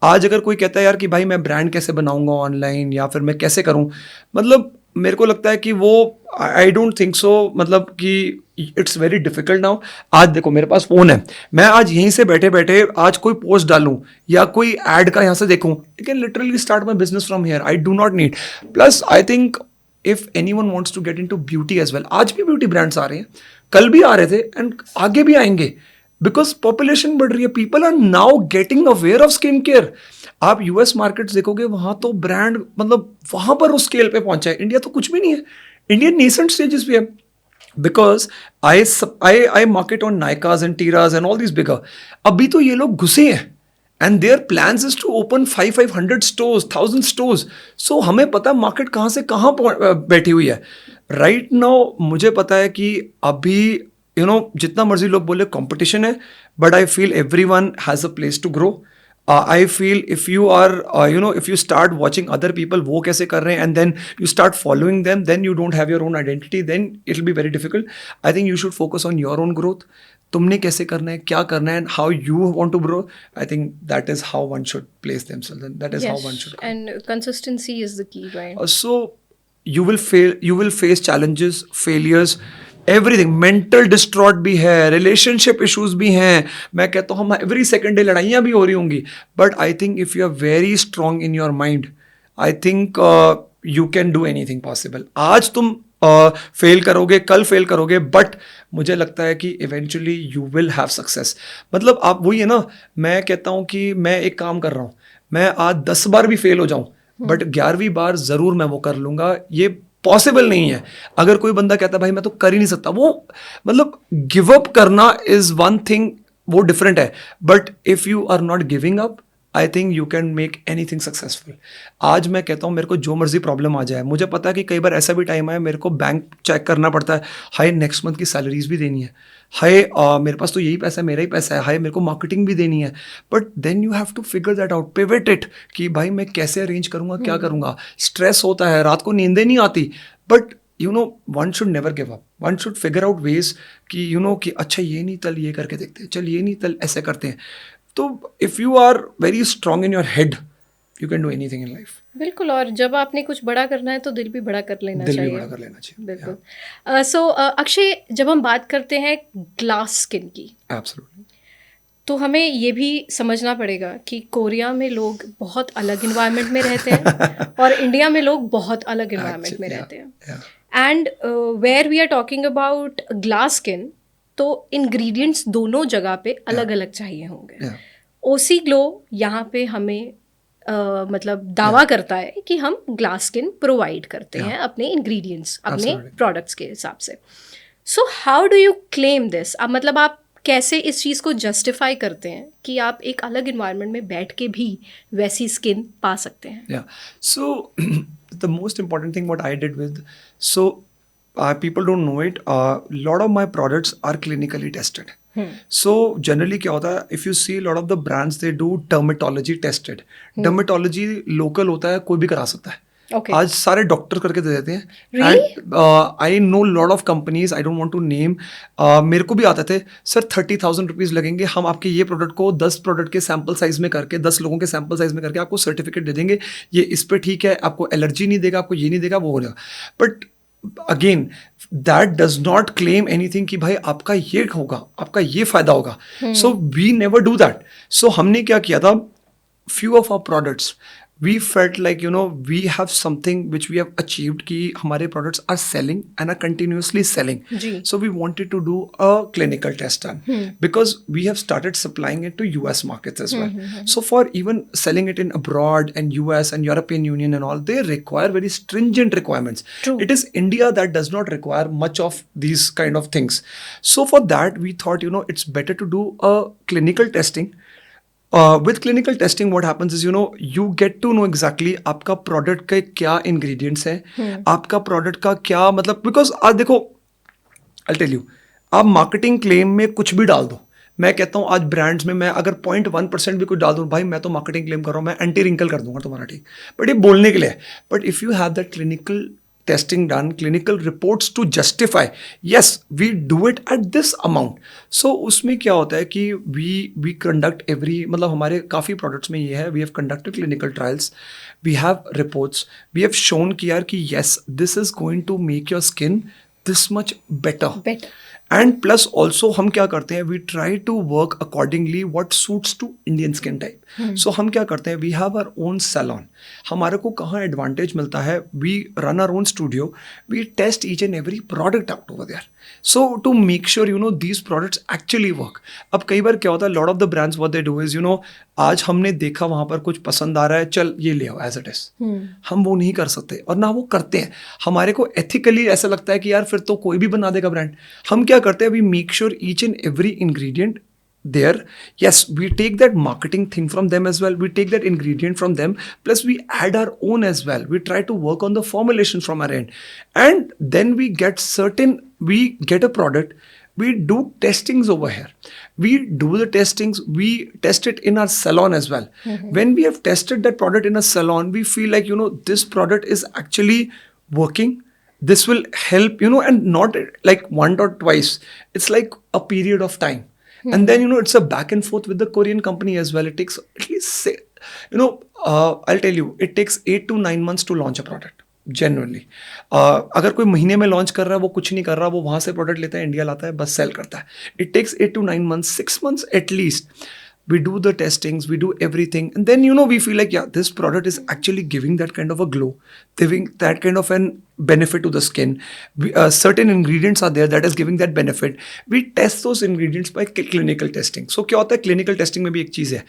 आज अगर कोई कहता है यार कि भाई मैं ब्रांड कैसे बनाऊंगा ऑनलाइन, या फिर मैं कैसे करूं, मतलब मेरे को लगता है कि वो आई डोंट थिंक सो, मतलब कि इट्स वेरी डिफिकल्ट नाउ. आज देखो मेरे पास फोन है, मैं आज यहीं से बैठे बैठे आज कोई पोस्ट डालूं या कोई एड का यहाँ से देखूं, I can literally start my business from here. I do not need. Plus I think if anyone wants to get into beauty as well, आज भी ब्यूटी ब्रांड्स आ रहे हैं, कल भी आ रहे थे एंड आगे भी आएंगे, बिकॉज पॉपुलेशन बढ़ रही है. People are now getting aware of skin care. आप यूएस मार्केट्स देखोगे, वहां तो ब्रांड मतलब वहां पर उस स्केल पे पहुंचा है. इंडिया तो कुछ भी नहीं है, इंडिया नेसेंट स्टेजेस पे है. Because I market on Nykaa's and Tira's and all this bigger. अभी तो ये लोग घुसे हैं and their plans is to open 500 stores, 1000 stores. So हमें पता है मार्केट कहाँ से कहाँ बैठी हुई है. राइट नाउ मुझे पता है कि अभी जितना मर्जी लोग बोले कंपटीशन है, but I feel everyone has a place to grow. I feel if you are, if you start watching other people, वो कैसे कर रहे हैं, and then you start following them, then you don't have your own identity, then it'll be very difficult. I think you should focus on your own growth. तुमने कैसे करना है, क्या करना है, and how you want to grow. I think that is how one should place themselves, and that is how one should grow. And consistency is the key, right? So you will fail, you will face challenges, failures, everything. Mental distraught भी है, relationship issues भी हैं. मैं कहता हूँ हम every second day लड़ाइयाँ भी हो रही होंगी, but I think if you are very strong in your mind, I think you can do anything possible. आज तुम फेल करोगे, कल फेल करोगे, बट मुझे लगता है कि eventually you will have success. मतलब आप वही है ना, मैं कहता हूँ कि मैं एक काम कर रहा हूँ, मैं आज 10 बार भी फेल हो जाऊँ, बट 11वीं बार जरूर मैं वो कर लूँगा. ये पॉसिबल नहीं है. अगर कोई बंदा कहता है भाई मैं तो कर ही नहीं सकता, वो मतलब गिव अप करना इज वन थिंग, वो डिफरेंट है. But if you are not giving up, I think you can make anything successful. आज मैं कहता हूँ मेरे को जो मर्जी प्रॉब्लम आ जाए, मुझे पता है कि कई बार ऐसा भी टाइम आया मेरे को बैंक चेक करना पड़ता है, हाय नेक्स्ट मंथ की सैलरीज भी देनी है, हाय मेरे पास तो यही पैसा है, मेरा ही पैसा है, हाय मेरे को मार्केटिंग भी देनी है. But then you have to figure that out, pivot it, कि भाई मैं कैसे अरेंज करूँगा, क्या करूँगा. स्ट्रेस होता है, रात को नींदें नहीं आती, but one should never give up. One should figure out ways कि कि अच्छा ये नहीं तल ये करके देखते हैं, चल ये नहीं तल ऐसे करते हैं. तो if you are very strong in your head, you can do anything in life. बिल्कुल. और जब आपने कुछ बड़ा करना है तो दिल भी बड़ा कर लेना चाहिए. दिल भी बड़ा कर लेना चाहिए. बिल्कुल. सो अक्षय, जब हम बात करते हैं ग्लास स्किन की, एब्सोल्युटली, तो हमें ये भी समझना पड़ेगा कि कोरिया में लोग बहुत अलग इन्वायरमेंट में रहते हैं और इंडिया में लोग बहुत अलग इन्वायरमेंट में रहते हैं. And where we are talking about glass skin, तो इंग्रेडिएंट्स दोनों जगह पे अलग अलग चाहिए होंगे. ओसी ग्लो यहाँ पे हमें मतलब दावा करता है कि हम ग्लास स्किन प्रोवाइड करते हैं अपने इंग्रेडिएंट्स, अपने प्रोडक्ट्स के हिसाब से. So how do you claim this? अब मतलब आप कैसे इस चीज़ को जस्टिफाई करते हैं कि आप एक अलग इन्वायरमेंट में बैठ के भी वैसी स्किन पा सकते हैं? Yeah. So the most important thing what I did with, so people don't know it. Lot of my products are clinically tested. So generally क्या होता है, if you see a lot of the brands they do dermatology tested. Dermatology local होता है, कोई भी करा सकता है. Okay. आज सारे डॉक्टर करके दे देते हैं. Really? I know lot of companies, I don't want to name. मेरे को भी आते थे, सर 30,000 रुपीज़ लगेंगे, हम आपके ये प्रोडक्ट को 10 प्रोडक्ट के सैम्पल साइज में करके, 10 लोगों के सैम्पल साइज में करके आपको सर्टिफिकेट दे देंगे, ये इस पे ठीक है, आपको एलर्जी नहीं देगा, आपको ये नहीं देगा, वो हो जाएगा. But again that does not claim anything कि भाई आपका ये होगा, आपका ये फायदा होगा. So we never do that. So हमने क्या किया था, few of our products we felt like we have something which we have achieved कि हमारे products are selling and are continuously selling. So we wanted to do a clinical test done because we have started supplying it to US markets as well. So for even selling it in abroad and US and European Union and all, they require very stringent requirements. True. It is India that does not require much of these kind of things. So for that we thought it's better to do a clinical testing. With clinical testing what happens is you get to know exactly आपका product के क्या ingredients हैं, आपका product का क्या मतलब, because आज देखो I'll tell you, आप मार्केटिंग क्लेम में कुछ भी डाल दो. मैं कहता हूँ आज ब्रांड्स में मैं अगर 0.1% भी कुछ डाल दूँ, भाई मैं तो मार्केटिंग क्लेम कर रहा हूँ, मैं एंटी रिंकल कर दूंगा तुम्हारा, ठीक, बट ये बोलने के लिए. But if you have that clinical testing done, clinical reports to justify, yes, we do it at this amount. So उसमें क्या होता है कि we conduct every, मतलब हमारे काफ़ी products में ये है, we have conducted clinical trials, we have reports, we have shown कि यार कि yes, this is going to make your skin this much better. And plus also हम क्या करते हैं, we try to work accordingly what suits to Indian skin type. So हम क्या करते हैं, we have our own salon. हमारे को कहाँ एडवांटेज मिलता है, we run our own studio, we test each and every product out over there. So to make sure these products actually work. अब कई बार क्या होता है, lot of the brands what they do is आज हमने देखा वहाँ पर कुछ पसंद आ रहा है, चल ये ले आओ एज इट इज. हम वो नहीं कर सकते और ना वो करते हैं. हमारे को एथिकली ऐसा लगता है कि यार फिर तो कोई भी बना देगा ब्रांड. हम क्या करते हैं, we make sure each and every ingredient there, yes, we take that marketing thing from them as well, we take that ingredient from them, plus we add our own as well. We try to work on the formulation from our end, and then we get a product, we do testings over here, we do the testings, we test it in our salon as well. When we have tested that product in a salon, we feel like this product is actually working, this will help, and not like one or twice, it's like a period of time. And then it's a back and forth with the Korean company as well. It takes at least I'll tell you, it takes 8 to 9 months to launch a product generally. अगर कोई महीने में launch कर रहा है, वो कुछ नहीं कर रहा, वो वहाँ से प्रोडक्ट लेता है, इंडिया लाता है, बस सेल करता है. It takes 8 to 9 months, 6 months at least. We do the testings, we do everything, and then we feel like, yeah, this product is actually giving that kind of a glow, giving that kind of an benefit to the skin. Certain ingredients are there that is giving that benefit. We test those ingredients by clinical testing. So क्या होता है, clinical testing में भी एक चीज़ है,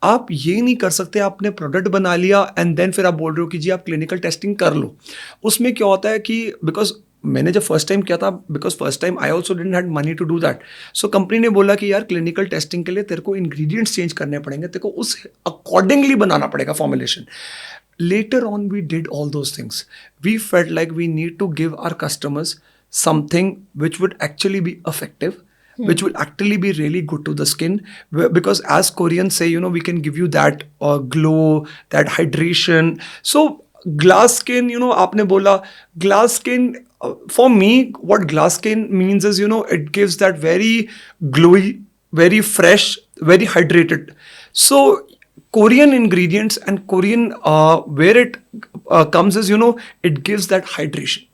आप ये नहीं कर सकते आपने प्रोडक्ट बना लिया एंड देन फिर आप बोल रहे हो कि जी आप क्लिनिकल टेस्टिंग कर लो. उसमें क्या होता है कि बिकॉज मैंने जब फर्स्ट टाइम किया था, because first time I also didn't had money to do that. So company ने बोला कि यार क्लिनिकल टेस्टिंग के लिए तेरे को इंग्रेडिएंट्स चेंज करने पड़ेंगे, तेरे को उस अकॉर्डिंगली बनाना पड़ेगा formulation. Later on we did all those things. We felt like we need to give our customers something which would actually be effective, which will actually be really good to the skin, because as Koreans say, we can give you that glow, that hydration. So glass skin, आपने बोला glass skin, for me what glass skin means is it gives that very glowy, very fresh, very hydrated. So Korean ingredients and Korean where it comes is it gives that hydration.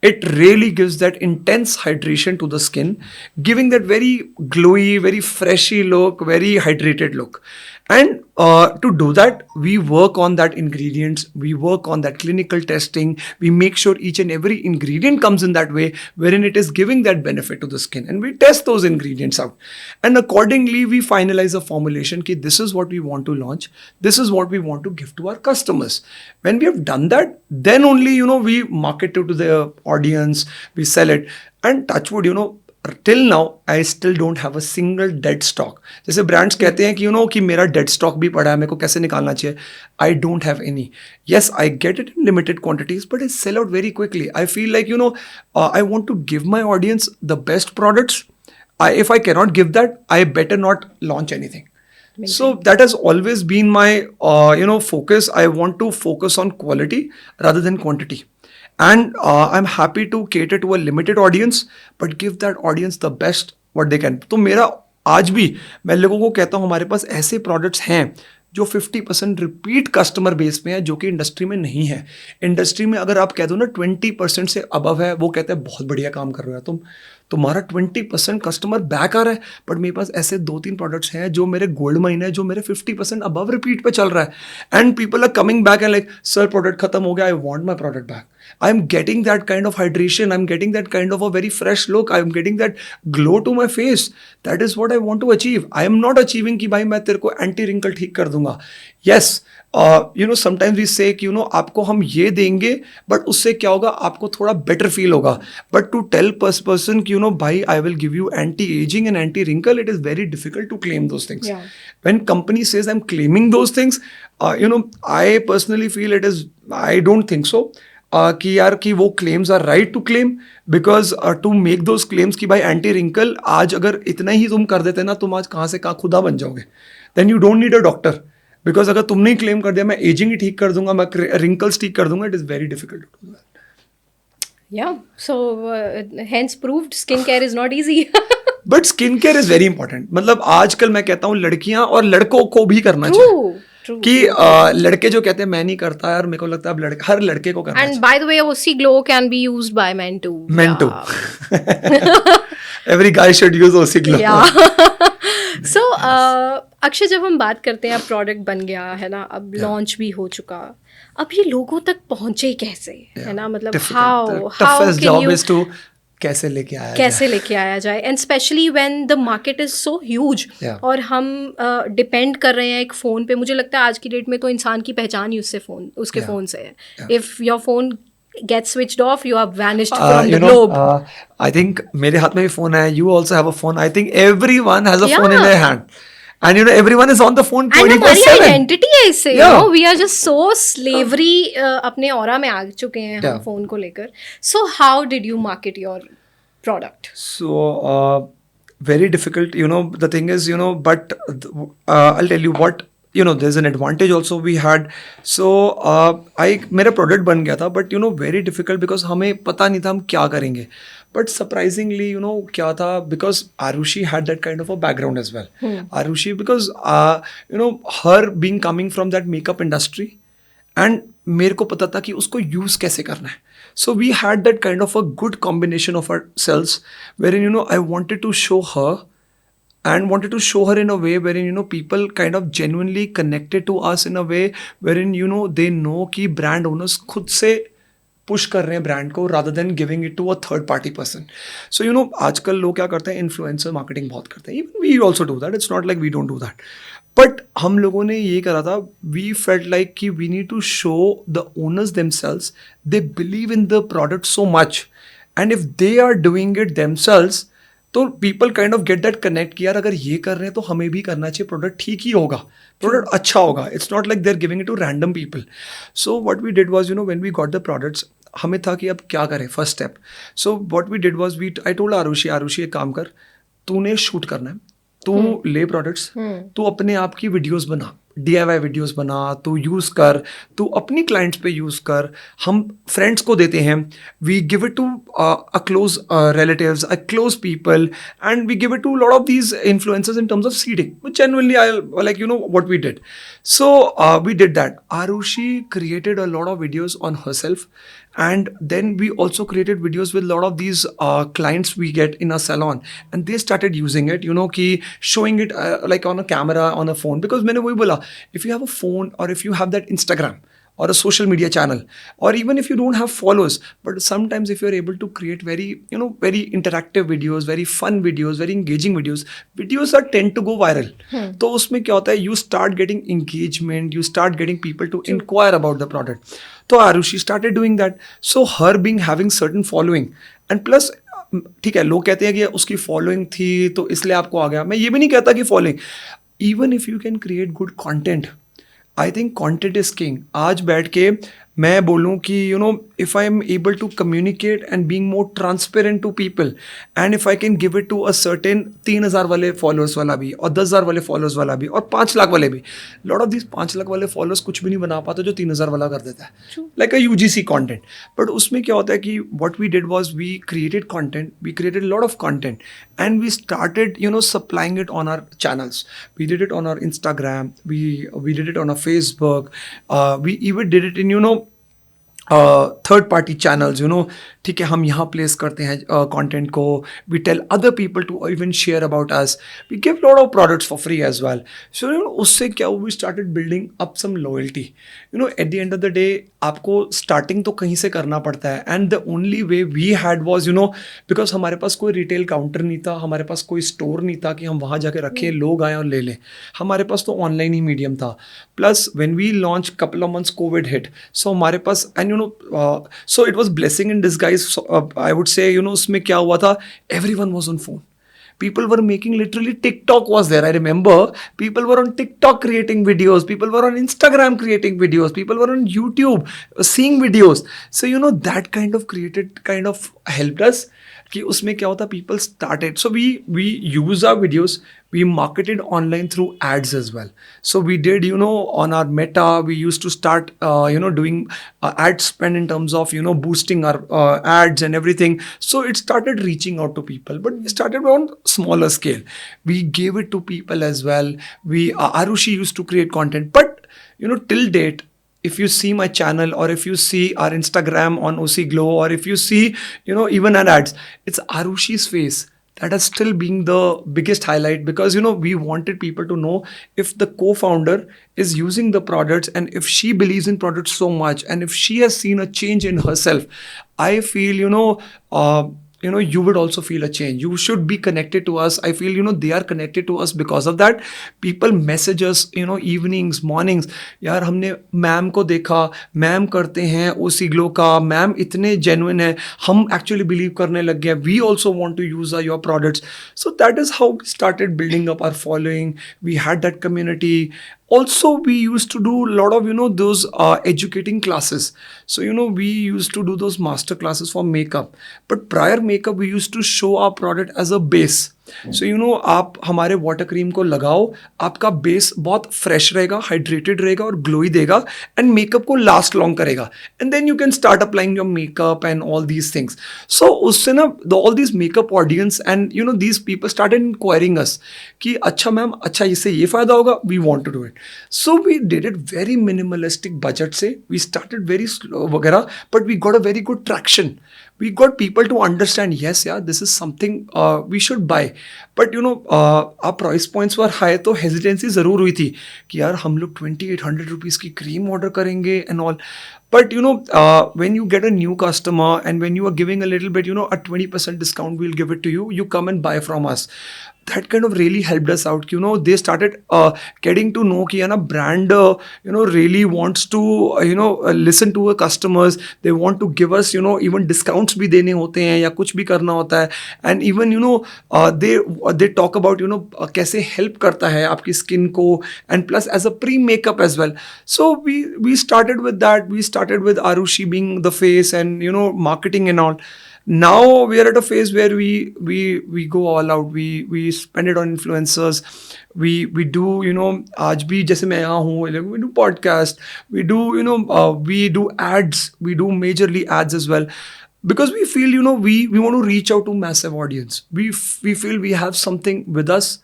It really gives that intense hydration to the skin, giving that very glowy, very freshy look, very hydrated look. And to do that, we work on that ingredients, we work on that clinical testing, we make sure each and every ingredient comes in that way wherein it is giving that benefit to the skin, and we test those ingredients out, and accordingly we finalize a formulation ki this is what we want to launch, this is what we want to give to our customers. When we have done that, then only we market it to the audience, we sell it, and touch wood, till now I still don't have a single dead stock. जैसे brands कहते हैं कि कि मेरा dead stock भी पड़ा है, मेरे को कैसे निकालना चाहिए. I don't have any. Yes, I get it in limited quantities, but I sell out very quickly. I feel like I want to give my audience the best products. If I cannot give that, I better not launch anything. Amazing. So that has always been my focus. I want to focus on quality rather than quantity. And I'm happy to cater to a limited audience, but give that audience the best what they can. तो मेरा आज भी मैं लोगों को कहता हूँ हमारे पास ऐसे प्रोडक्ट्स हैं जो 50% रिपीट कस्टमर बेस में है, जो कि इंडस्ट्री में नहीं है. इंडस्ट्री में अगर आप कह दो ना 20% से अबव है, वो कहते हैं बहुत बढ़िया काम कर रहे हो तुम, तुम्हारा 20% कस्टमर बैक आ रहा है. बट मेरे पास ऐसे 2-3 प्रोडक्ट्स हैं जो मेरे गोल्ड माइन है, जो मेरे 50% अबव रिपीट पे चल रहा है, and people are coming back and like sir product खत्म हो गया, I want my product back. I am getting that kind of hydration, I am getting that kind of a very fresh look, I am getting that glow to my face. That is what I want to achieve. I am not achieving कि भाई मैं तेरे को anti wrinkle ठीक कर दूंगा. Yes, sometimes we से कि आपको हम ये देंगे, बट उससे क्या होगा, आपको थोड़ा बेटर फील होगा. बट टू टेल पर्सन कि भाई I will give you anti aging and anti wrinkle, it is very difficult to claim those things. When company says I am claiming those things, I personally feel it is, I don't think so कि यार कि वो claims are right to claim, because to make those claims कि भाई anti wrinkle आज अगर इतना ही तुम कर देते ना, तुम आज कहाँ से कहाँ खुदा बन जाओगे. Then you don't need a doctor, because अगर तुमने ही क्लेम कर दिया मैं एजिंग ही ठीक कर दूंगा, मैं रिंकल्स ठीक कर दूंगा, it is very difficult to do that. Yeah, so hence proved skincare is not easy. But skin care is very important. मतलब आजकल मैं कहता हूँ लड़कियां और लड़कों को भी करना चाहिए. कि लड़के जो कहते हैं मैं नहीं करता यार, मेरे को लगता है अब हर लड़के को करना चाहिए. And by the way, OC Glow can be used by men too. Men too. Every guy should use OC Glow. Yeah. So Akshay, जब हम बात करते हैं अब प्रोडक्ट बन गया है ना, अब लॉन्च भी हो चुका, अब ये लोगों तक पहुंचे कैसे, है ना, मतलब हाउ कैन यू कैसे लेके आया जाए, and specially when the market is so huge, और हम डिपेंड कर रहे हैं एक फ़ोन पे. मुझे लगता है आज की डेट में तो इंसान की पहचान ही उसके फ़ोन से है. If your phone gets switched off, you are vanished from the globe. I think मेरे हाथ में भी फोन है, you also have a phone. I think everyone has a phone in their hand. And everyone is on the phone 24/7. And हमारी identity है इससे, we are just so slavery अपने aura में आ चुके हैं हम phone को लेकर. So how did you market your product? So very difficult, the thing is, but I'll tell you what, there's an advantage also we had. So मेरा product बन गया था, but very difficult because हमें पता नहीं था हम क्या करेंगे. But surprisingly, क्या था, because Arushi had that kind of a background as well. Arushi, because her being coming from that makeup industry, and मेरे को पता था कि उसको use कैसे करना है. So we had that kind of a good combination of ourselves, wherein I wanted to show her, and wanted to show her in a way wherein people kind of genuinely connected to us in a way wherein they know कि brand owners खुद से push कर रहे हैं brand को, rather than giving it to a third party person. So आजकल लोग क्या करते हैं, इन्फ्लुएंसर मार्केटिंग बहुत करते हैं. Even we also do that. It's not like we don't do that. But हम लोगों ने ये करा था, we felt like कि we need to show the owners themselves, they believe in the product so much, and if they are doing it themselves, तो people kind of get that connect कि यार अगर ये कर रहे हैं तो हमें भी करना चाहिए, प्रोडक्ट ठीक ही होगा, प्रोडक्ट अच्छा होगा. It's not like they are giving it to random people. So what we did was, when we got the products, हमें था कि अब क्या करें, first step. So what we did was, I told Arushi एक काम कर, तूने शूट करना है, तू ले प्रोडक्ट्स, तू अपने आप की वीडियोस बना, DIY वीडियोस बना, तू यूज़ कर, तू अपनी क्लाइंट्स पे यूज़ कर, हम फ्रेंड्स को देते हैं, we give it to a close relatives, a close people, and we give it to lot of these influencers in terms of seeding. Genuinely, I like what we did. So we did that. Arushi created a lot of videos on herself, And then we also created videos with a lot of these clients we get in our salon, and they started using it, ki showing it like on a camera, on a phone. Because मैंने वही बोला, if you have a phone or if you have that Instagram or a social media channel, or even if you don't have followers, but sometimes if you're able to create very, very interactive videos, very fun videos, very engaging videos are tend to go viral. तो उसमें क्या होता है, you start getting engagement, you start getting people to inquire about the product. तो Arushi started doing that. So her having certain following, and plus ठीक है, लोग कहते हैं कि उसकी फॉलोइंग थी तो इसलिए आपको आ गया. मैं ये भी नहीं कहता कि following, even if you can create good content, I think content is king. आज बैठ के मैं बोलूँ कि if I am able to communicate and being more transparent to people, and if I can give it to a certain 3,000 वाले followers वाला भी, और 10,000 वाले followers वाला भी, और 5 लाख वाले भी, lot of these 5 लाख वाले followers कुछ भी नहीं बना पाते जो 3,000 वाला कर देता है, like a UGC content. But उसमें क्या होता है कि what we did was we created content, we created a lot of content, and we started supplying it on our channels. We did it on our Instagram, we did it on our Facebook, we even did it in third party channels, ठीक है, हम यहाँ place करते हैं content को. We tell other people to even share about us. We give lot of products for free as well. So उससे क्या, we started building up some loyalty. At the end of the day आपको starting तो कहीं से करना पड़ता है, and the only way we had was because हमारे पास कोई रिटेल काउंटर नहीं था, हमारे पास कोई स्टोर नहीं था कि हम वहाँ जाके रखें, लोग आएँ और ले लें. हमारे पास तो ऑनलाइन ही मीडियम था. Plus when we launch couple of months covid hit, so हमारे पास, and so it was blessing in disguise. So, I would say, उसमें क्या हुआ था, everyone was on phone. People were making, literally TikTok was there. I remember people were on TikTok creating videos. People were on Instagram creating videos. People were on YouTube seeing videos. So, that kind of helped us. कि उसमें क्या होता, people started. So we use our videos. We marketed online through ads as well. So we did, on our Meta, we used to start, doing ad spend in terms of, boosting our ads and everything. So it started reaching out to people, but we started on smaller scale. We gave it to people as well. Arushi used to create content, but, till date, if you see my channel, or if you see our Instagram on OC Glow, or if you see, even our ads, it's Arushi's face that has still been the biggest highlight, because we wanted people to know if the co-founder is using the products, and if she believes in products so much, and if she has seen a change in herself, I feel you would also feel a change. You should be connected to us. I feel they are connected to us because of that. People message us evenings, mornings, यार हमने ma'am को देखा, ma'am करते हैं OC Glow का, ma'am इतने genuine है, हम actually believe करने लग गए, we also want to use your products. So that is how we started building up our following. We had that community. Also, we used to do a lot of, those educating classes. So, we used to do those master classes for makeup. But prior makeup, we used to show our product as a base. So, आप हमारे water cream को लगाओ, आपका base बहुत fresh रहेगा, hydrated रहेगा और glowy देगा, एंड मेकअप को लास्ट लॉन्ग करेगा, and then you can start applying your makeup and all these things. So उससे ना all these makeup audience and these people started inquiring us कि अच्छा मैम, अच्छा इससे ये फ़ायदा होगा, we want to do it. So we did it very minimalistic budget से. वी स्टार्टेड वेरी स्लो वगैरह, but we got a very good traction. We got people to understand, yes, yeah, this is something we should buy. But our price points were high, तो hesitancy ज़रूर हुई थी कि यार हम लोग 2,800 rupees की क्रीम ऑर्डर करेंगे and all. But when you get a new customer, and when you are giving a little bit, a 20% discount, we'll give it to you. You come and buy from us. That kind of really helped us out. They started getting to know कि ना brand really wants to listen to our customers. They want to give us even discounts भी देने होते हैं या कुछ भी करना होता है. And even they talk about कैसे help करता है आपकी skin को, and plus as a pre-makeup as well. So we started with that. We started with Arushi being the face and marketing and all. Now we are at a phase where we go all out. We spend it on influencers. We do आज भी जैसे मैं यहाँ हूँ, we do podcast. We do we do ads. We do majorly ads as well. Because we feel we want to reach out to massive audience. We feel we have something with us.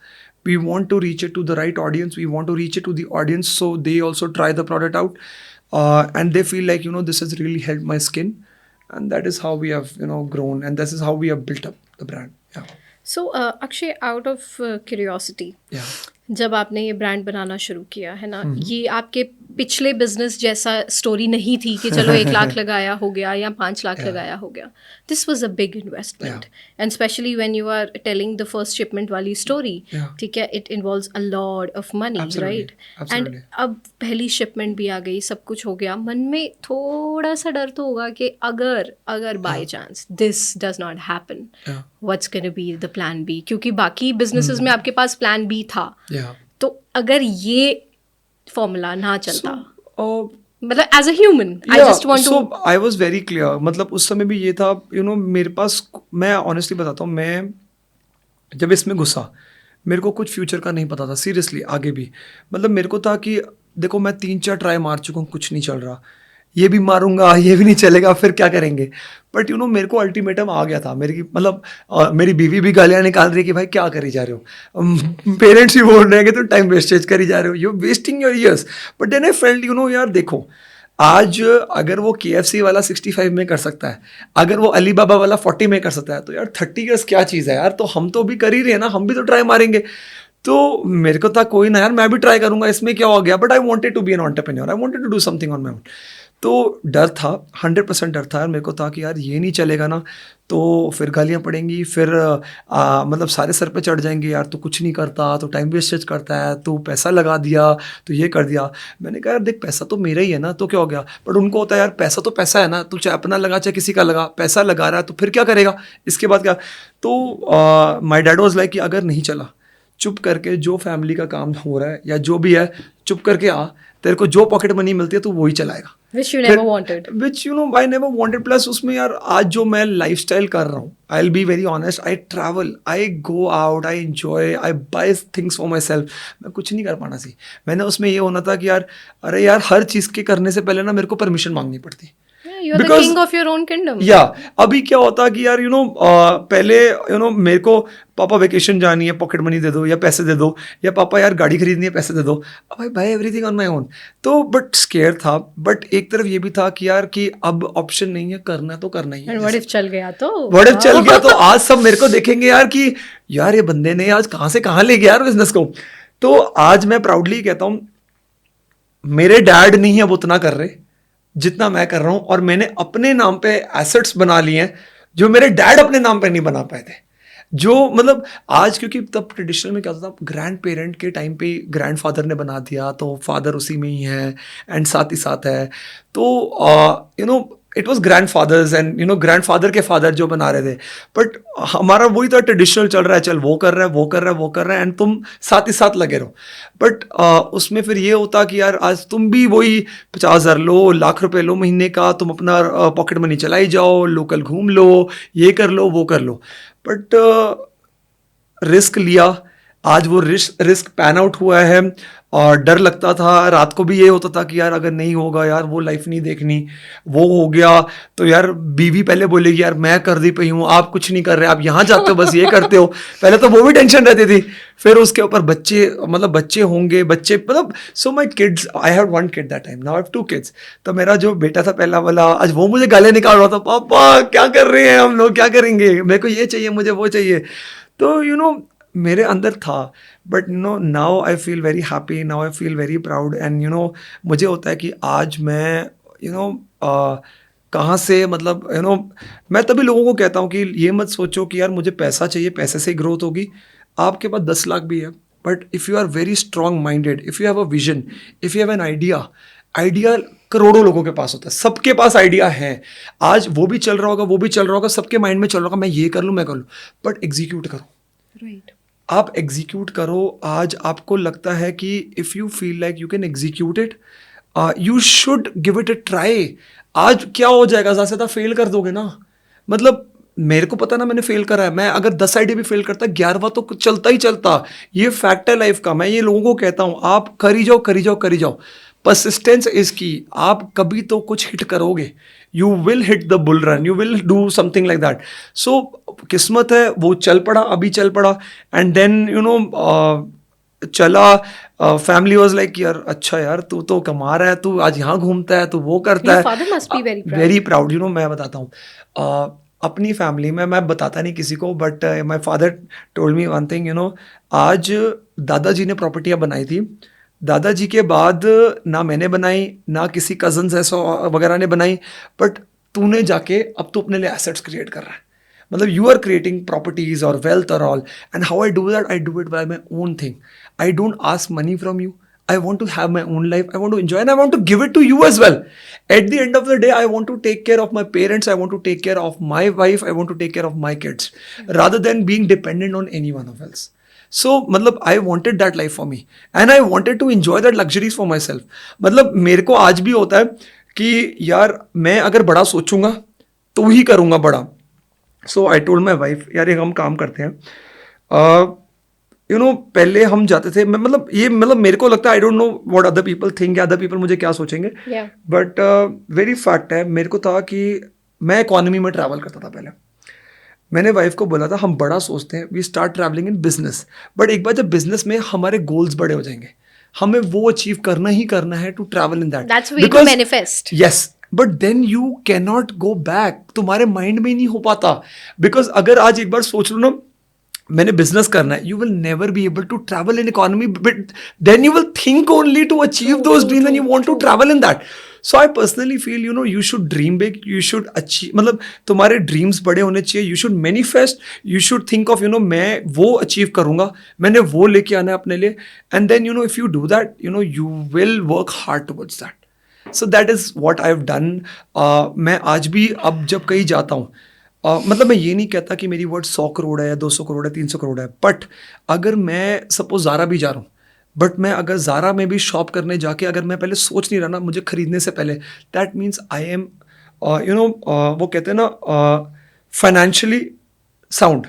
We want to reach it to the right audience. We want to reach it to the audience so they also try the product out, and they feel like this has really helped my skin. and that is how we have, you know, grown, and this is how we have built up the brand. Yeah. So Akshay, out of curiosity, Yeah. जब आपने ये brand बनाना शुरू किया है ना, ये आपके पिछले बिजनेस जैसा स्टोरी नहीं थी कि चलो 1 लाख लगाया हो गया या 5 लाख लगाया हो गया. This was a big investment, and specially when you are telling the first shipment वाली स्टोरी, ठीक है, it involves a lot of money, right? And अब पहली शिपमेंट भी आ गई, सब कुछ हो गया, मन में थोड़ा सा डर तो होगा कि अगर by chance this does not happen, what's gonna be the plan B? क्योंकि बाकी बिजनेसेस में आपके पास प्लान बी था. तो अगर ये फॉर्मूला ना चलता, मतलब as a human I just want to. So I was very clear, मतलब उस समय भी ये था, यू नो, मेरे पास, मैं ऑनेस्टली बताता हूँ, मैं जब इसमें घुसा मेरे को कुछ फ्यूचर का नहीं पता था, सीरियसली, आगे भी. मतलब मेरे को था कि देखो मैं 3-4 ट्राई मार चुका हूँ, कुछ नहीं चल रहा, ये भी मारूंगा, ये भी नहीं चलेगा, फिर क्या करेंगे? बट यू नो, मेरे को अल्टीमेटम आ गया था. मेरी मतलब मेरी बीवी भी गालियाँ निकाल रही है कि भाई क्या करी जा रहे हो, पेरेंट्स भी बोल रहे हैं कि तुम टाइम वेस्टेज करी जा रहे हो, you wasting your years. But then I felt, you know यार, देखो आज अगर वो KFC वाला 65 में कर सकता है, अगर वो अली बाबा वाला 40 में कर सकता है, तो यार 30 ईयर्स क्या चीज़ है यार? तो हम तो भी कर ही रहे हैं ना, हम भी तो ट्राई मारेंगे. तो मेरे को था कोई ना यार, मैं भी ट्राई करूंगा, इसमें क्या हो गया. But I wanted to be an entrepreneur, I wanted to do something on my own. तो डर था, 100% डर था यार. मेरे को था कि यार ये नहीं चलेगा ना, तो फिर गालियाँ पड़ेंगी, फिर मतलब सारे सर पे चढ़ जाएंगे, यार तू कुछ नहीं करता, तो टाइम वेस्टेज करता है, तू पैसा लगा दिया, तो ये कर दिया. मैंने कहा यार देख, पैसा तो मेरा ही है ना, तो क्या हो गया? बट उनको होता है यार पैसा तो पैसा है ना, तू चाहे अपना लगा चाहे किसी का लगा, पैसा लगा रहा है, तो फिर क्या करेगा, इसके बाद क्या? तो माई डैड वॉज लाइक कि अगर नहीं चला, चुप करके जो फैमिली का काम हो रहा है या जो भी है, चुप करके आ, तेरे को जो पॉकेट मनी मिलती है तू वही चलाएगा. Which you never wanted. Which you know I never wanted. Plus उसमें यार आज जो मैं लाइफस्टाइल कर रहा हूँ, I'll be very honest, I travel, I go out, I enjoy, I buy things for myself. मैं कुछ नहीं कर पाना सी. मैंने उसमें ये होना था कि यार, अरे यार हर चीज़ के करने से पहले ना मेरे को परमिशन मांगनी पड़ती. You're the king of your own kingdom. अभी क्या होता कि यार पहले मेरे को पापा वेकेशन जानी है, पॉकेट मनी दे दो या पैसे दे दो, या पापा यार गाड़ी खरीदनी है, पैसे दे दो. अब I buy everything on my own. तो बट स्केयर था, बट एक तरफ ये भी था कि यार कि अब ऑप्शन नहीं है, करना तो करना ही है. व्हाट इफ चल गया तो? आज सब मेरे को देखेंगे यार कि यार ये बंदे ने आज कहाँ से कहाँ ले गया यार बिजनेस को. तो आज मैं प्राउडली कहता हूँ, मेरे डैड नहीं अब उतना कर रहे जितना मैं कर रहा हूं, और मैंने अपने नाम पे एसेट्स बना लिए हैं जो मेरे डैड अपने नाम पे नहीं बना पाए थे. जो मतलब आज, क्योंकि तब ट्रेडिशनल में क्या होता था, ग्रैंड पेरेंट के टाइम पे ग्रैंड फादर ने बना दिया, तो फादर उसी में ही है एंड साथ ही साथ है. तो it was grandfathers and grandfather के फादर जो बना रहे थे. बट हमारा वही था, ट्रेडिशनल चल रहा है, चल वो कर रहा है, वो कर रहा है, वो कर रहा है, एंड तुम साथ ही साथ लगे रहो. बट उसमें फिर ये होता कि यार आज तुम भी वही 50,000 लो, लाख रुपए लो महीने का, तुम अपना पॉकेट मनी चलाई जाओ, लोकल घूम लो, ये कर लो, वो कर लो. बट रिस्क लिया, आज वो रिस्क पैन आउट हुआ है. और डर लगता था, रात को भी ये होता था कि यार अगर नहीं होगा यार, वो लाइफ नहीं देखनी, वो हो गया तो यार बीवी पहले बोलेगी यार मैं कर दी पई हूँ, आप कुछ नहीं कर रहे, आप यहाँ जाते हो बस ये करते हो. पहले तो वो भी टेंशन रहती थी. फिर उसके ऊपर बच्चे होंगे, मतलब so my kids, I have 1 kid that time, now I have 2 kids. तो मेरा जो बेटा था पहला वाला, आज वो मुझे गालियाँ निकाल रहा था, पापा क्या कर रहे हैं हम लोग, क्या करेंगे, मेरे को ये चाहिए, मुझे वो चाहिए. तो मेरे अंदर था. But now I feel very happy, now I feel very proud. And मुझे होता है कि आज मैं कहाँ से, मतलब मैं तभी लोगों को कहता हूँ कि ये मत सोचो कि यार मुझे पैसा चाहिए, पैसे से ग्रोथ होगी. आपके पास 10 लाख भी है, but if you are very strong minded, if you have a vision, if you have an idea करोड़ों लोगों के पास होता है, सबके पास आइडिया है. आज वो भी चल रहा होगा, वो भी चल रहा होगा, सबके माइंड में चल रहा होगा मैं ये कर लूँ, मैं कर लूँ. बट एग्जीक्यूट करो. राइट. आप एग्जीक्यूट करो. आज आपको लगता है कि if you feel like you can execute it, you should give it a try. आज क्या हो जाएगा, ज़्यादा से ज़्यादा फेल कर दोगे ना. मतलब मेरे को पता ना, मैंने फेल करा है. मैं अगर 10 आइडिया भी फेल करता, 11वां तो चलता ही चलता. ये फैक्ट है लाइफ का. मैं ये लोगों को कहता हूँ, आप करी जाओ. परसिस्टेंस इज की. आप कभी तो कुछ हिट करोगे. You will hit the bull run, you will do something like that. So किस्मत है, वो चल पड़ा, अभी चल पड़ा. एंड देन चला, फैमिली वाज लाइक यार अच्छा यार तू तो कमा रहा है, तू आज यहाँ घूमता है, तू वो करता Your है. father must be very proud. Very proud. You know मैं बताता हूँ अपनी फैमिली में, मैं बताता नहीं किसी को, but my father told me one thing, you know आज दादाजी ने प्रॉपर्टियाँ बनाई थी, दादाजी के बाद ना मैंने बनाई ना किसी कजन्स ऐसा वगैरह ने बनाई, बट तूने जाके अब तू अपने लिए एसेट्स क्रिएट कर रहा है. मतलब यू आर क्रिएटिंग प्रॉपर्टीज और वेल्थ और all, and how I do that, I do it by my own thing. I don't ask money from you. I want to have my own life. I want to enjoy and I want to give it to you as well. At the end of the day, I want to take care of my parents. I want to take care of my wife. I want to take care of my kids rather than being dependent on anyone else. So, मतलब I wanted that life for me and I wanted to enjoy that luxuries for myself. मतलब मेरे को आज भी होता है कि यार मैं अगर बड़ा सोचूंगा तो ही करूंगा बड़ा. So I told my wife, यार एक हम काम करते हैं. यू नो पहले हम जाते थे, मतलब ये मतलब मेरे को लगता है I don't know what other people think, other people मुझे क्या सोचेंगे, बट वेरी फैक्ट है मेरे को था कि मैं इकोनॉमी में ट्रैवल करता था पहले. मैंने वाइफ को बोला था हम बड़ा सोचते हैं, we start travelling in business, but एक बार जब बिजनेस में हमारे गोल्स बड़े हो जाएंगे, हमें वो अचीव करना ही करना है to travel in that. That's way to manifest. Yes, but then you can not go back. तुम्हारे माइंड में ही नहीं हो पाता, बिकॉज अगर आज एक बार सोच लो ना मैंने बिजनेस करना है, you will never be able to travel in economy, but then you will think only to achieve those dreams and you want to travel in that. So I personally feel you know you should dream big, you should achieve, मतलब तुम्हारे dreams बड़े होने चाहिए, you should manifest, you should think of you know मैं वो achieve करूंगा, मैंने वो लेके आना है अपने लिए, and then you know if you do that you know you will work hard towards that. So that is what I have done. मैं आज भी अब जब कहीं जाता हूँ, मतलब मैं ये नहीं कहता कि मेरी वर्थ 100 करोड़ है या 200 करोड़ है 300 करोड़ है, बट अगर मैं सपोज ज़ारा भी जा रहा हूँ, बट मैं अगर ज़ारा में भी शॉप करने जाके अगर मैं पहले सोच नहीं रहा ना मुझे खरीदने से पहले, that means I am you know वो कहते हैं ना फाइनेंशियली साउंड.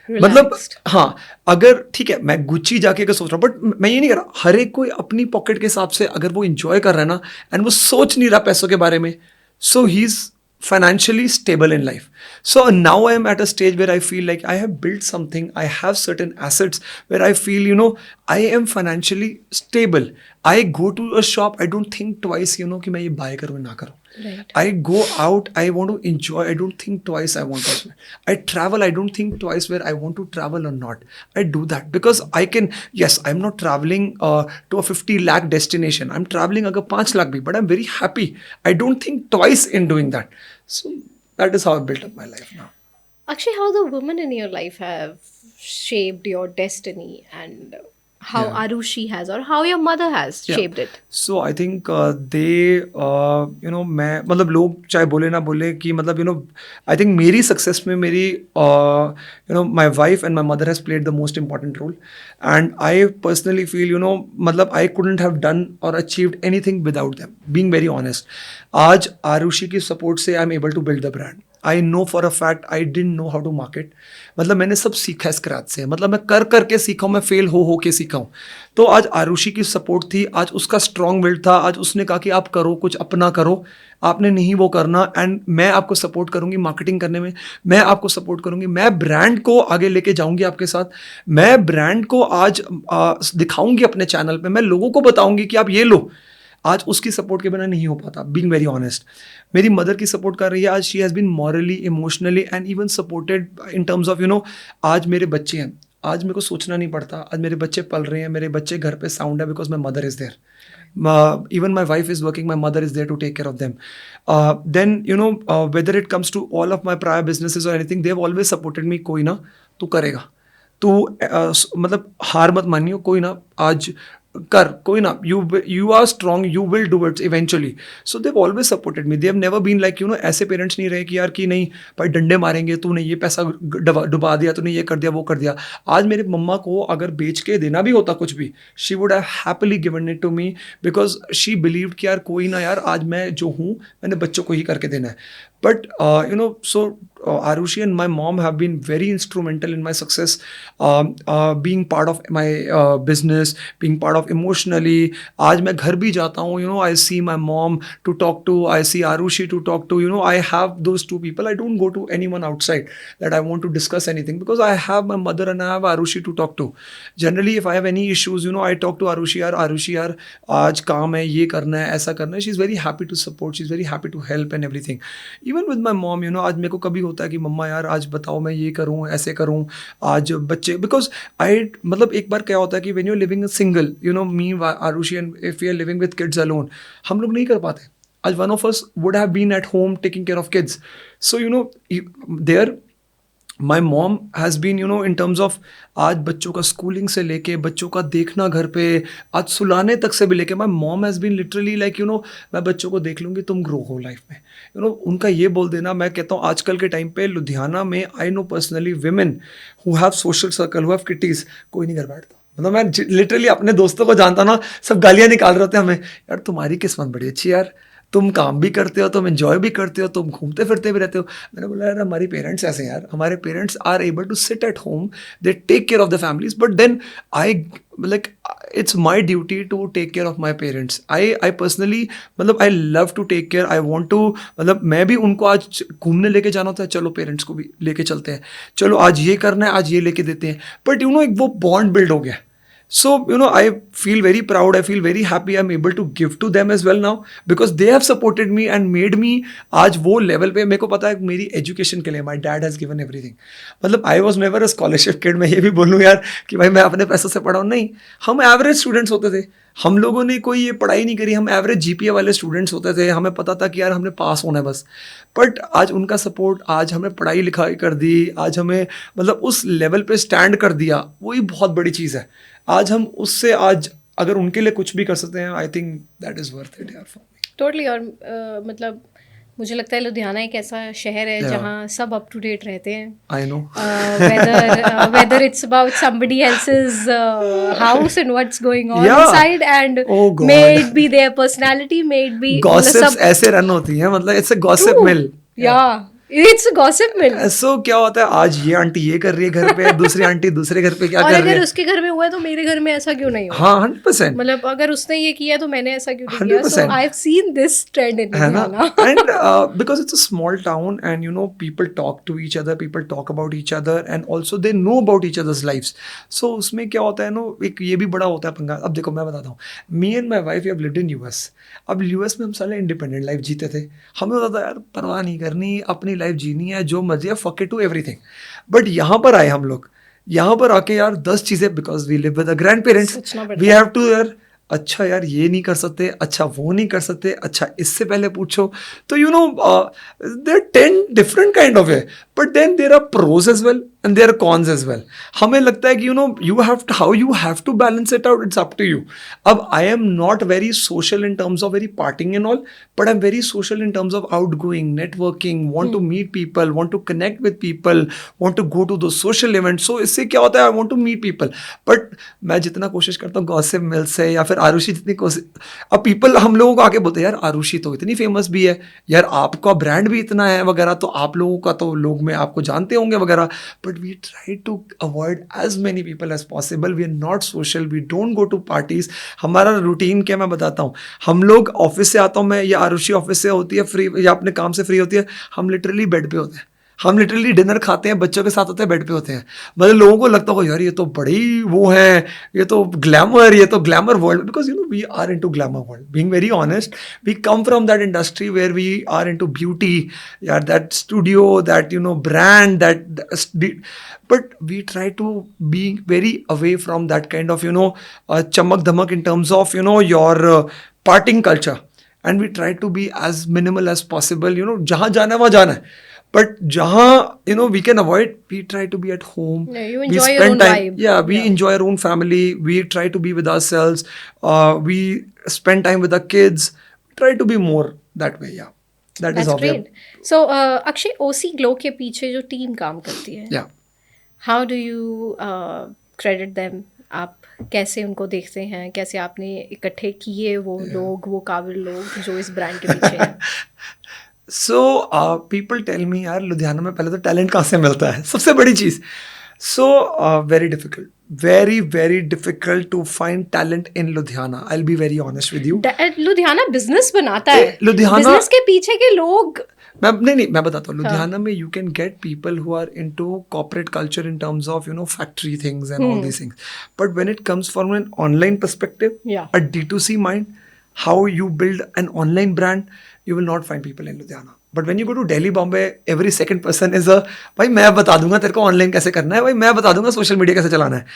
मतलब हाँ अगर ठीक है मैं गुच्ची जाके अगर सोच रहा हूँ, बट मैं ये नहीं कर रहा, हर एक कोई अपनी पॉकेट के हिसाब से अगर वो इंजॉय कर रहा है ना एंड वो सोच नहीं रहा पैसों के बारे में, so he is financially stable in life. So now I am at a stage where I feel like I have built something, I have certain assets where I feel, you know, I am financially stable. I go to a shop, I don't think twice, you know, कि मैं ये buy करूँ ना करूँ. Right. I go out, I want to enjoy, I don't think twice I want to. I travel, I don't think twice where I want to travel or not. I do that because I can, yes, I'm not traveling to a 50 lakh destination. I'm traveling अगर 5 लाख भी, but I'm very happy. I don't think twice in doing that. So that is how I built up my life now. Actually, how the women in your life have shaped your destiny and how Arushi has or how your mother has shaped it. So I think they you know मैं मतलब लोग चाहे बोले ना बोले कि मतलब you know I think मेरी सक्सेस में मेरी you know my wife and my mother has played the most important role, and I personally feel you know मतलब I couldn't have done or achieved anything without them, being very honest. आज आरुषि की support से I am able to build the brand. I know for a fact I didn't know how to market. मतलब मैंने सब सीखा है scratch से, मतलब मैं कर करके सीखा हूँ, मैं फेल हो के सीखा हूँ. तो आज आरुषि की सपोर्ट थी, आज उसका स्ट्रॉन्ग विल था, आज उसने कहा कि आप करो कुछ अपना करो, आपने नहीं वो करना, एंड मैं आपको सपोर्ट करूँगी मार्केटिंग करने में, मैं आपको सपोर्ट करूँगी, मैं ब्रांड को आगे लेके जाऊँगी आपके साथ, मैं ब्रांड को आज दिखाऊँगी अपने चैनल पर, मैं लोगों को बताऊँगी कि आप ये लो. आज उसकी सपोर्ट के बिना नहीं हो पाता, बीइंग वेरी ऑनेस्ट. मेरी मदर की सपोर्ट कर रही है आज, she has been morally emotionally and even supported in terms of you know आज मेरे बच्चे हैं, आज मेरे को सोचना नहीं पड़ता, आज मेरे बच्चे पल रहे हैं, मेरे बच्चे घर पे साउंड है because my mother is there. Even my wife is working, my mother is there to take care of them. Then you know whether it comes to all of my prior businesses or anything, they have always supported me. कोई ना तू करेगा, तू मतलब हार मत मानियो, कोई ना आज कर, कोई ना, you are strong, you will do it eventually. So they've always supported me. They have never been like you know ऐसे पेरेंट्स नहीं रहे कि यार कि नहीं भाई डंडे मारेंगे, तूने ये पैसा डुबा दिया, तूने ये कर दिया वो कर दिया. आज मेरे मम्मा को अगर बेच के देना भी होता कुछ भी, she would have happily given it to me because she believed कि यार कोई ना यार आज मैं जो हूँ मैंने बच्चों को ही करके देना है. But so Arushi and my mom have been very instrumental in my success, being part of my business, being part of emotionally. आज मैं घर भी जाता हूँ, I see my mom to talk to, I see Arushi to talk to, I have those two people. I don't go to anyone outside that I want to discuss anything, because I have my mother and I have Arushi to talk to. Generally, if I have any issues, I talk to Arushi, यार आज काम है, ये करना है, ऐसा करना है. She's very happy to support, she's very happy to help and everything. Even with my mom, आज मेरे को कभी होता है कि मम्मा यार आज बताओ मैं ये करूँ, ऐसे करूँ, आज बच्चे, because मतलब एक बार क्या होता है कि when you're living single, me, Arushi, and if we are living with kids alone, हम लोग नहीं कर पाते. As one of us would have been at home taking care of kids. So, there my mom has been, in terms of आज बच्चों का schooling से लेके बच्चों का देखना घर पे, आज सुलाने तक से भी लेके, my mom has been literally like, मैं बच्चों को देख लूँगी, तुम ग्रो हो लाइफ में. उनका ये बोल देना, मैं कहता हूँ आजकल के टाइम पे लुधियाना में I know personally women who have social circle, who have kitties, कोई नहीं घर बैठता. मतलब मैं लिटरली अपने दोस्तों को जानता ना, सब गालियाँ निकाल रहे होते हैं हमें, यार तुम्हारी किस्मत बड़ी अच्छी यार, तुम काम भी करते हो, तुम एंजॉय भी करते हो, तुम घूमते फिरते भी रहते हो. मैंने बोला यार हमारी पेरेंट्स ऐसे हैं यार, हमारे parents are able to sit at home, they take care of the families, but then I like it's my duty to take care of my parents. I personally मतलब I love to take care, I want to, मतलब मैं भी उनको आज घूमने लेके जाना होता है, चलो पेरेंट्स को भी लेके चलते हैं, चलो आज ये करना है, आज ये लेके देते हैं. बट एक वो बॉन्ड बिल्ड हो गया. So, I feel very proud, I feel very happy I'm able to give to them as well now, because they have supported me and made me आज वो लेवल पे. मेरे को पता है मेरी एजुकेशन के लिए my dad has given everything. मतलब I was never a scholarship kid. मैं ये भी बोलूँ यार कि भाई मैं अपने पैसों से पढ़ा हूँ, नहीं, हम एवरेज स्टूडेंट्स होते थे, हम लोगों ने कोई ये पढ़ाई नहीं करी, हम एवरेज जीपीए वाले स्टूडेंट्स होते थे, हमें पता था कि यार हमने पास होना है बस. बट आज उनका सपोर्ट, आज हमें पढ़ाई लिखाई कर दी, आज हमें मतलब उस लेवल पे स्टैंड कर दिया, वही बहुत बड़ी चीज़ है. आज हम उससे आज अगर उनके लिए कुछ भी कर सकते हैं, I think that is worth it यार फॉर मी. टोटली. और मतलब मुझे लगता है लुधियाना एक ऐसा शहर है जहाँ सब अप टू डेट रहते हैं. I know. Whether it's about somebody else's house and what's going on inside, and may it be their personality, may it be gossips ऐसे रन होती हैं, मतलब it's a gossip mill. Yeah. It's a gossip mill. So क्या होता है, आज ये aunty ये कर रही है घर पे, दूसरी आंटी दूसरे घर पे क्या कर रही है, और अगर उसके घर में हुआ है तो मेरे घर में ऐसा क्यों नहीं हुआ. हाँ 100%. मतलब अगर उसने ये किया तो मैंने ऐसा क्यों नहीं किया. So I've seen this trend in Ludhiana. And because it's a small town and people talk to each other, people talk about each other, and also they know about each other's lives. So उसमें क्या होता है एक ये भी बड़ा होता है पंगा. अब देखो मैं बताता हूँ, me and my wife we have lived in US. अब US में हम साले इंडिपेंडेंट लाइफ जीते थे, हमें होता था यार परवाह नहीं करनी, अपनी लाइफ जीनी है, जो मर्जी है, fuck it to everything. But यहाँ पर आए हम लोग, यहाँ पर आके यार 10 चीज़ें, because we live with the grandparents, we have to यार अच्छा यार ये नहीं कर सकते, अच्छा वो नहीं कर सकते, अच्छा इससे पहले पूछो. तो there 10 different kind of way, but then there are pros as well and there are cons as well. हमें लगता है कि you have to, how you have to balance it out, it's up to you. अब I am not very social in terms of very partying and all, but I am very social in terms of outgoing, networking, want to meet people, want to connect with people, want to go to दो social event. So इससे क्या होता है, I want to meet people. But मैं जितना कोशिश करता हूँ गॉसिप मिल से, या फिर आरुषि जितनी कोशिश, अब पीपल हम लोगों को आके बोलते हैं यार आरुषि तो इतनी फेमस भी है यार, आपका ब्रांड भी इतना है वगैरह, तो आप लोगों का तो लोग में आपको जानते होंगे वगैरह. But we try to avoid as many people as possible. We are not social, we don't go to parties. हमारा रूटीन क्या मैं बताता हूँ, हम लोग ऑफिस से आता हूँ मैं, या आरुषि ऑफिस से होती है फ्री, या अपने काम से फ्री होती है, हम लिटरली बेड पे होते हैं, हम लिटरली डिनर खाते हैं, बच्चों के साथ होते हैं, बेड पे होते हैं. मतलब लोगों को लगता होगा यार ये तो बड़ी वो है, ये तो glamour world, because we are into glamour world. Being very honest, we come from that industry where we are into beauty, यार that studio, that brand, that, but we try to be very away from that kind of चमक धमक in terms of your partying culture, and we try to be as minimal as possible. जहाँ जाना है वहाँ जाना है, but jahan we can avoid, we try to be at home. Yeah, you enjoy your own vibe. Yeah, we enjoy our own family, we try to be with ourselves, we spend time with our kids, try to be more that way. Yeah, that's great. So Akshay, OC Glow ke piche jo team kaam karti hai, yeah, how do you credit them? आप कैसे उनको देखते हैं, कैसे आपने इकट्ठे किए वो लोग, वो काबिल लोग जो इस ब्रांड के पीछे हैं? सो पीपल टेल मी यार लुधियाना में पहले तो टैलेंट कहाँ से मिलता है, सबसे बड़ी चीज़. सो very difficult to find talent in Ludhiana. I'll be very honest with you. Ludhiana business बनाता है. लुधियाना बिजनेस के पीछे के लोग. मैं बताता हूँ. लुधियाना में you can get people who are into corporate culture in terms of factory things and all these things. But when it comes from an online perspective, a D2C mind, how you build an online brand, you will not find people in Ludhiana. But when you go to Delhi, Bombay, every second person is भाई मैं बता दूंगा तेरे को online कैसे करना है, भाई मैं बता दूंगा सोशल मीडिया कैसे चलाना है.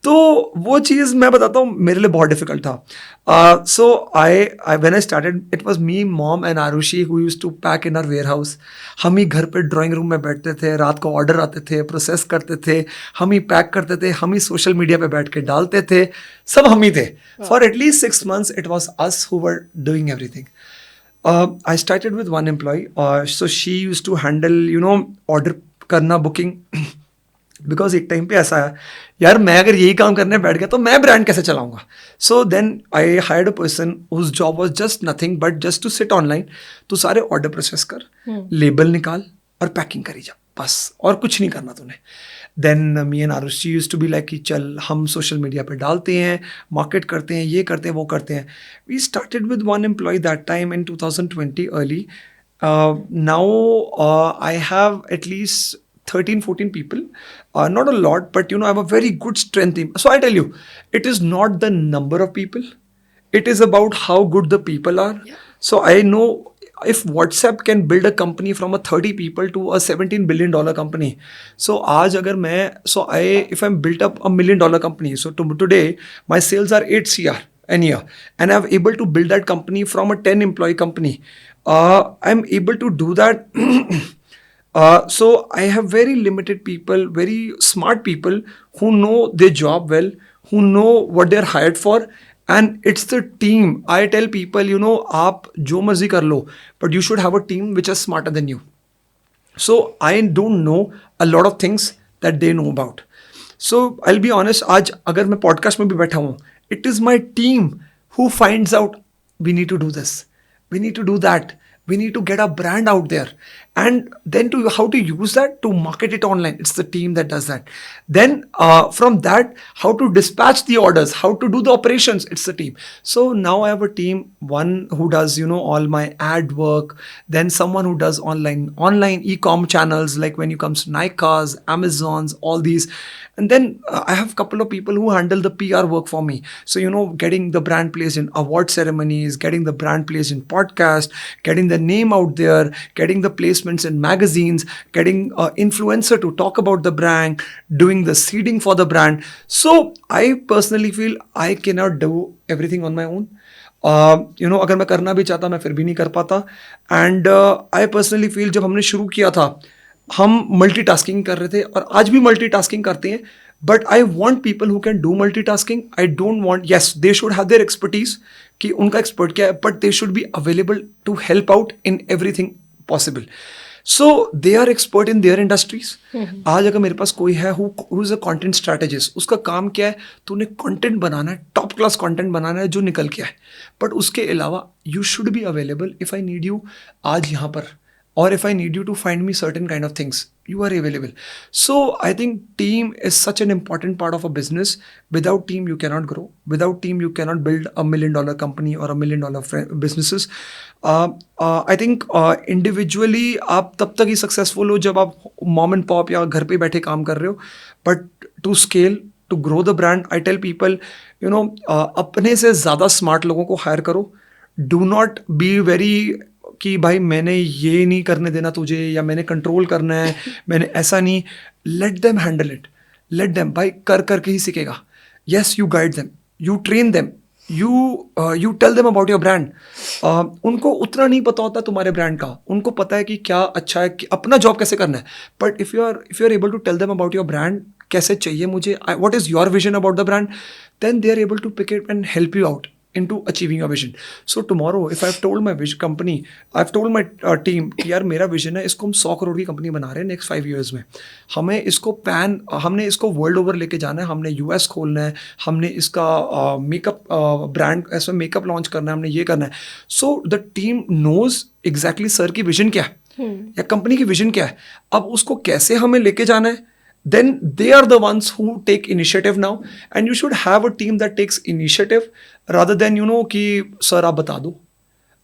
तो वो चीज़ मैं बताता हूँ मेरे लिए बहुत डिफिकल्ट था. So I when I started it was me, mom and Arushi who used to pack in our warehouse. हम ही घर पे ड्राइंग रूम में बैठते थे, रात को ऑर्डर आते थे, प्रोसेस करते थे, हम ही पैक करते थे, हम ही सोशल मीडिया पे बैठ के डालते थे, सब हम ही थे. For at least 6 months it was us who were doing everything. I started with one employee. So she used to handle, order करना, booking. Because एक टाइम पे ऐसा है यार, मैं अगर यही काम करने बैठ गया तो मैं ब्रांड कैसे चलाऊंगा. So then I hired a person whose job was just nothing but just to sit online. तो सारे ऑर्डर प्रोसेस कर, लेबल निकाल और पैकिंग करी जा, बस और कुछ नहीं करना तूने. Then me and Arushi used to be like कि चल हम सोशल मीडिया पे डालते हैं, मार्केट करते हैं, ये करते हैं, वो करते हैं. We started with one employee that time in 2020 early. Now I have at least 13-14 people, not a lot, but I have a very good strength team. So I tell you, it is not the number of people, it is about how good the people are. Yeah. So I know if WhatsApp can build a company from a 30 people to a $17 billion company, so if I'm built up $1 million company, so today my sales are 8 CR an year, and I'm able to build that company from a 10 employee company. I'm able to do that. So I have very limited people, very smart people who know their job well, who know what they're hired for, and it's the team. I tell people, आप जो मर्जी कर लो, but you should have a team which is smarter than you. So I don't know a lot of things that they know about. So I'll be honest, आज अगर मैं podcast में भी बैठा हूँ, it is my team who finds out we need to do this, we need to do that, we need to get a brand out there, and then how to use that to market it online. It's the team that does that. Then from that, how to dispatch the orders, how to do the operations, it's the team. So now I have a team, one who does all my ad work, then someone who does online e-com channels, like when it comes to Nyka's, Amazon's, all these. And then I have a couple of people who handle the PR work for me. So, getting the brand placed in award ceremonies, getting the brand placed in podcast, getting the name out there, getting the placements in magazines, getting an influencer to talk about the brand, doing the seeding for the brand. So I personally feel I cannot do everything on my own. अगर मैं करना भी चाहता मैं फिर भी नहीं कर पाता. एंड आई पर्सनली फील जब हमने शुरू किया था हम मल्टीटास्किंग कर रहे थे और आज भी मल्टीटास्किंग करते हैं, but I want people who can do multitasking. I don't want, yes they should have their expertise कि उनका एक्सपर्ट क्या है, but they should be available to help out in everything possible. So they are expert in their industries. आज अगर मेरे पास कोई है who is a content strategist, उसका काम क्या है, तूने कंटेंट बनाना है, टॉप क्लास कंटेंट बनाना है जो निकल के आए, बट उसके अलावा you should be available. If I need you आज यहाँ पर, or if I need you to find me certain kind of things, you are available. So I think team is such an important part of a business. Without team you cannot grow, without team you cannot build $1 million company or $1 million businesses. I think individually आप तब तक ही successful हो जब आप mom and pop या घर पे बैठे काम कर रहे हो, but to scale, to grow the brand, I tell people, अपने से ज़्यादा smart लोगों को hire करो. Do not be very कि भाई मैंने ये नहीं करने देना तुझे, या मैंने कंट्रोल करना है, मैंने ऐसा नहीं. Let them handle it, let them, भाई कर करके ही सीखेगा. Yes you guide them, you train them, you tell them about your brand. उनको उतना नहीं पता होता तुम्हारे ब्रांड का, उनको पता है कि क्या अच्छा है, कि अपना जॉब कैसे करना है. But if you are able to tell them about your brand, कैसे चाहिए मुझे, what is your vision about the brand, then they are able to pick it and help you out. into achieving your vision. So tomorrow, if I've told my vision company, I've told my team कि यार मेरा vision है, इसको हम 100 करोड़ की company बना रहे हैं next 5 years में, हमने इसको वर्ल्ड ओवर लेके जाना है, हमने यूएस खोलना है, हमने इसका मेकअप ब्रांड ऐसा मेकअप लॉन्च करना है, हमने ये करना है. So the team knows exactly sir की विजन क्या है या कंपनी की विजन क्या है, अब उसको कैसे हमें लेके जाना है. Then they are the ones who take initiative now, and you should have a team that takes initiative rather than कि sir आप बता दो,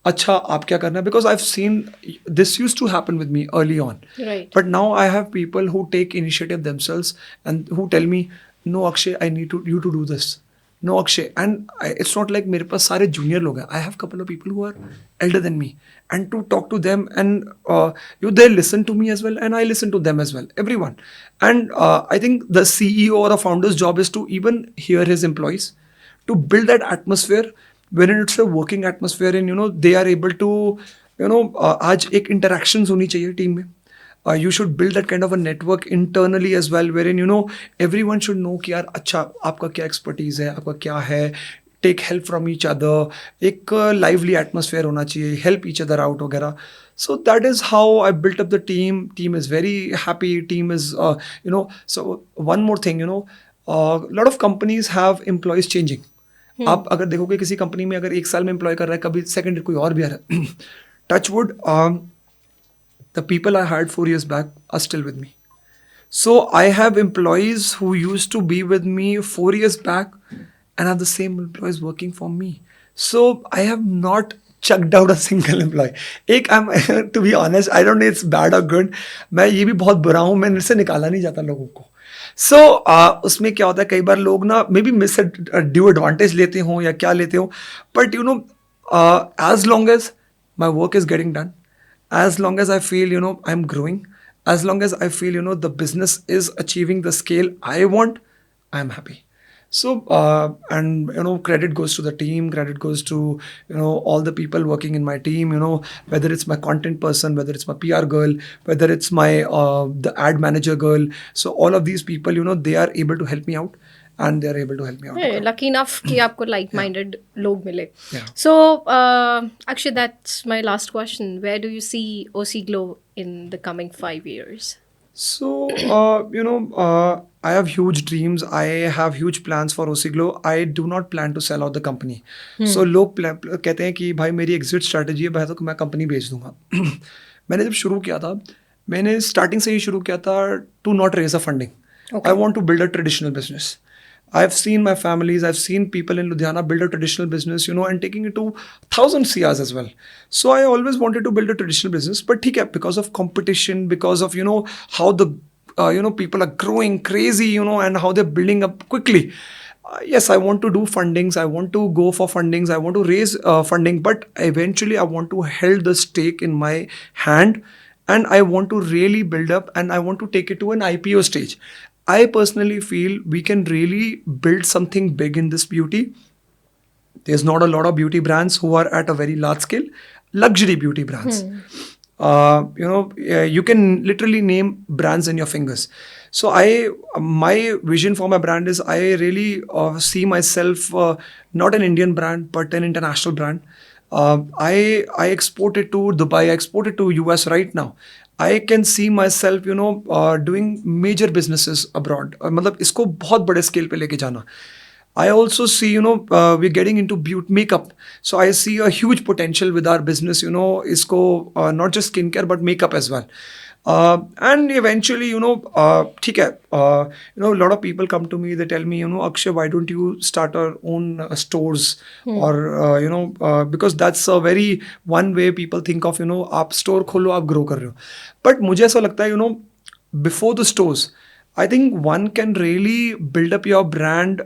अच्छा आप क्या करना है. Because I've seen this used to happen with me early on, right. But now I have people who take initiative themselves and who tell me, no Akshay, I need you to do this. No Akshay, and it's not like मेरे पास सारे junior लोग हैं. I have couple of people who are elder than me, and to talk to them and they listen to me as well, and I listen to them as well. Everyone, and I think the CEO or a founder's job is to even hear his employees, to build that atmosphere wherein it's a working atmosphere, and they are able to आज एक interactions होनी चाहिए team में. You should build that kind of a network internally as well, wherein everyone should know कि यार अच्छा आपका क्या expertise है, आपका क्या है, take help from each other, एक lively atmosphere होना चाहिए, help each other out वगैरह. So that is how I built up the team. Team is very happy. Team is so one more thing, a lot of companies have employees changing. आप अगर देखोगे किसी company में अगर 1 साल में employ कर रहा है, कभी सेकंड कोई और भी आ रहा है, touch wood, the people I hired 4 years back are still with me. So I have employees who used to be with me 4 years back and are the same employees working for me. So I have not chucked out a single employee. To be honest, I don't know it's bad or good. मैं ये भी बहुत बुरा हूँ, मैं इससे निकाला नहीं जाता लोगों को. So उसमें क्या होता है, कई बार लोग ना may be miss due advantage लेते हो या क्या लेते हो, but as long as my work is getting done, as long as I feel I'm growing, as long as I feel the business is achieving the scale I want, I'm happy. So and credit goes to the team, credit goes to all the people working in my team, whether it's my content person, whether it's my PR girl, whether it's my the ad manager girl. So all of these people they are able to help me out, and they are able to help me out. Hey, lucky enough कि आपको like-minded लोग मिले. Yeah. So actually that's my last question. Where do you see OC Glow in the coming 5 years? So I have huge dreams. I have huge plans for OC Glow. I do not plan to sell out the company. So लोग कहते हैं कि भाई मेरी exit strategy है, भाई तो मैं कंपनी बेच दूंगा. मैंने जब शुरू किया था, मैंने स्टार्टिंग से ही शुरू किया था to not raise a funding. Okay. I want to build a traditional business. I've seen my families, I've seen people in Ludhiana build a traditional business, and taking it to 1,000 CRs as well. So I always wanted to build a traditional business, but because of competition, because of, how the, people are growing crazy, and how they're building up quickly. Yes, I want to do fundings. I want to go for fundings. I want to raise funding, but eventually I want to hold the stake in my hand, and I want to really build up, and I want to take it to an IPO stage. I personally feel we can really build something big in this beauty. There's not a lot of beauty brands who are at a very large scale, luxury beauty brands. You can literally name brands in your fingers. So my vision for my brand is I really see myself not an Indian brand, but an international brand. I export it to Dubai, I export it to US right now. I can see myself, doing major businesses abroad. मतलब इसको बहुत बड़े scale पे लेके जाना. I also see, we're getting into beauty makeup. So I see a huge potential with our business, इसको not just skincare but makeup as well. And eventually, ठीक है, a lot of people come to me, they tell me, Akshay, why don't you start our own stores? Or, because that's a very one way people think of, आप store खोलो, आप grow कर रहे हो. But मुझे ऐसा लगता है, before the stores, I think one can really build up your brand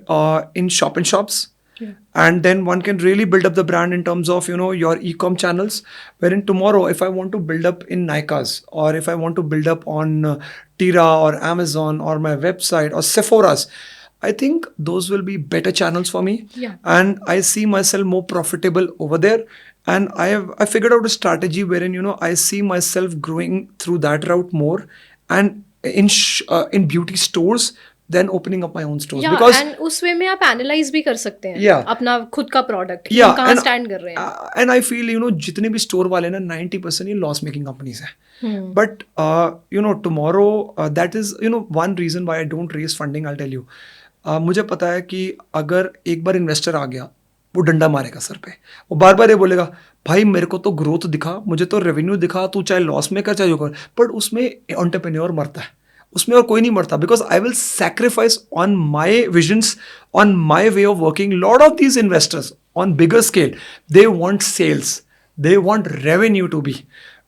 in shop and shops. Yeah. And then one can really build up the brand in terms of, your e-com channels. Wherein tomorrow, if I want to build up in Nyka's, or if I want to build up on Tira or Amazon or my website or Sephora's, I think those will be better channels for me. Yeah. And I see myself more profitable over there. And I figured out a strategy wherein, I see myself growing through that route more. And in beauty stores, then opening up my own stores. Yeah, because and उस वे में आप analyse भी कर सकते हैं Yeah. अपना खुद का प्रोडक्ट Yeah, कहाँ and- स्टैंड कर रहे हैं. एंड आई फील जितने भी स्टोर वाले ना 90% ये लॉस मेकिंग कंपनीज हैं. But tomorrow that is one reason why I don't raise funding. I tell you, मुझे पता है कि अगर एक बार इन्वेस्टर आ गया वो डंडा मारेगा सर पे. वो बार बार ये बोलेगा भाई मेरे को तो ग्रोथ दिखा, मुझे तो रेवेन्यू दिखा, तू चाहे लॉस में कर चाहे जो कर. बट उसमें एंटरप्रेन्योर मरता है, उसमें और कोई नहीं मरता. Because I will sacrifice on my visions, on my way of working. Lot of these investors on bigger scale, they want sales, they want revenue to be.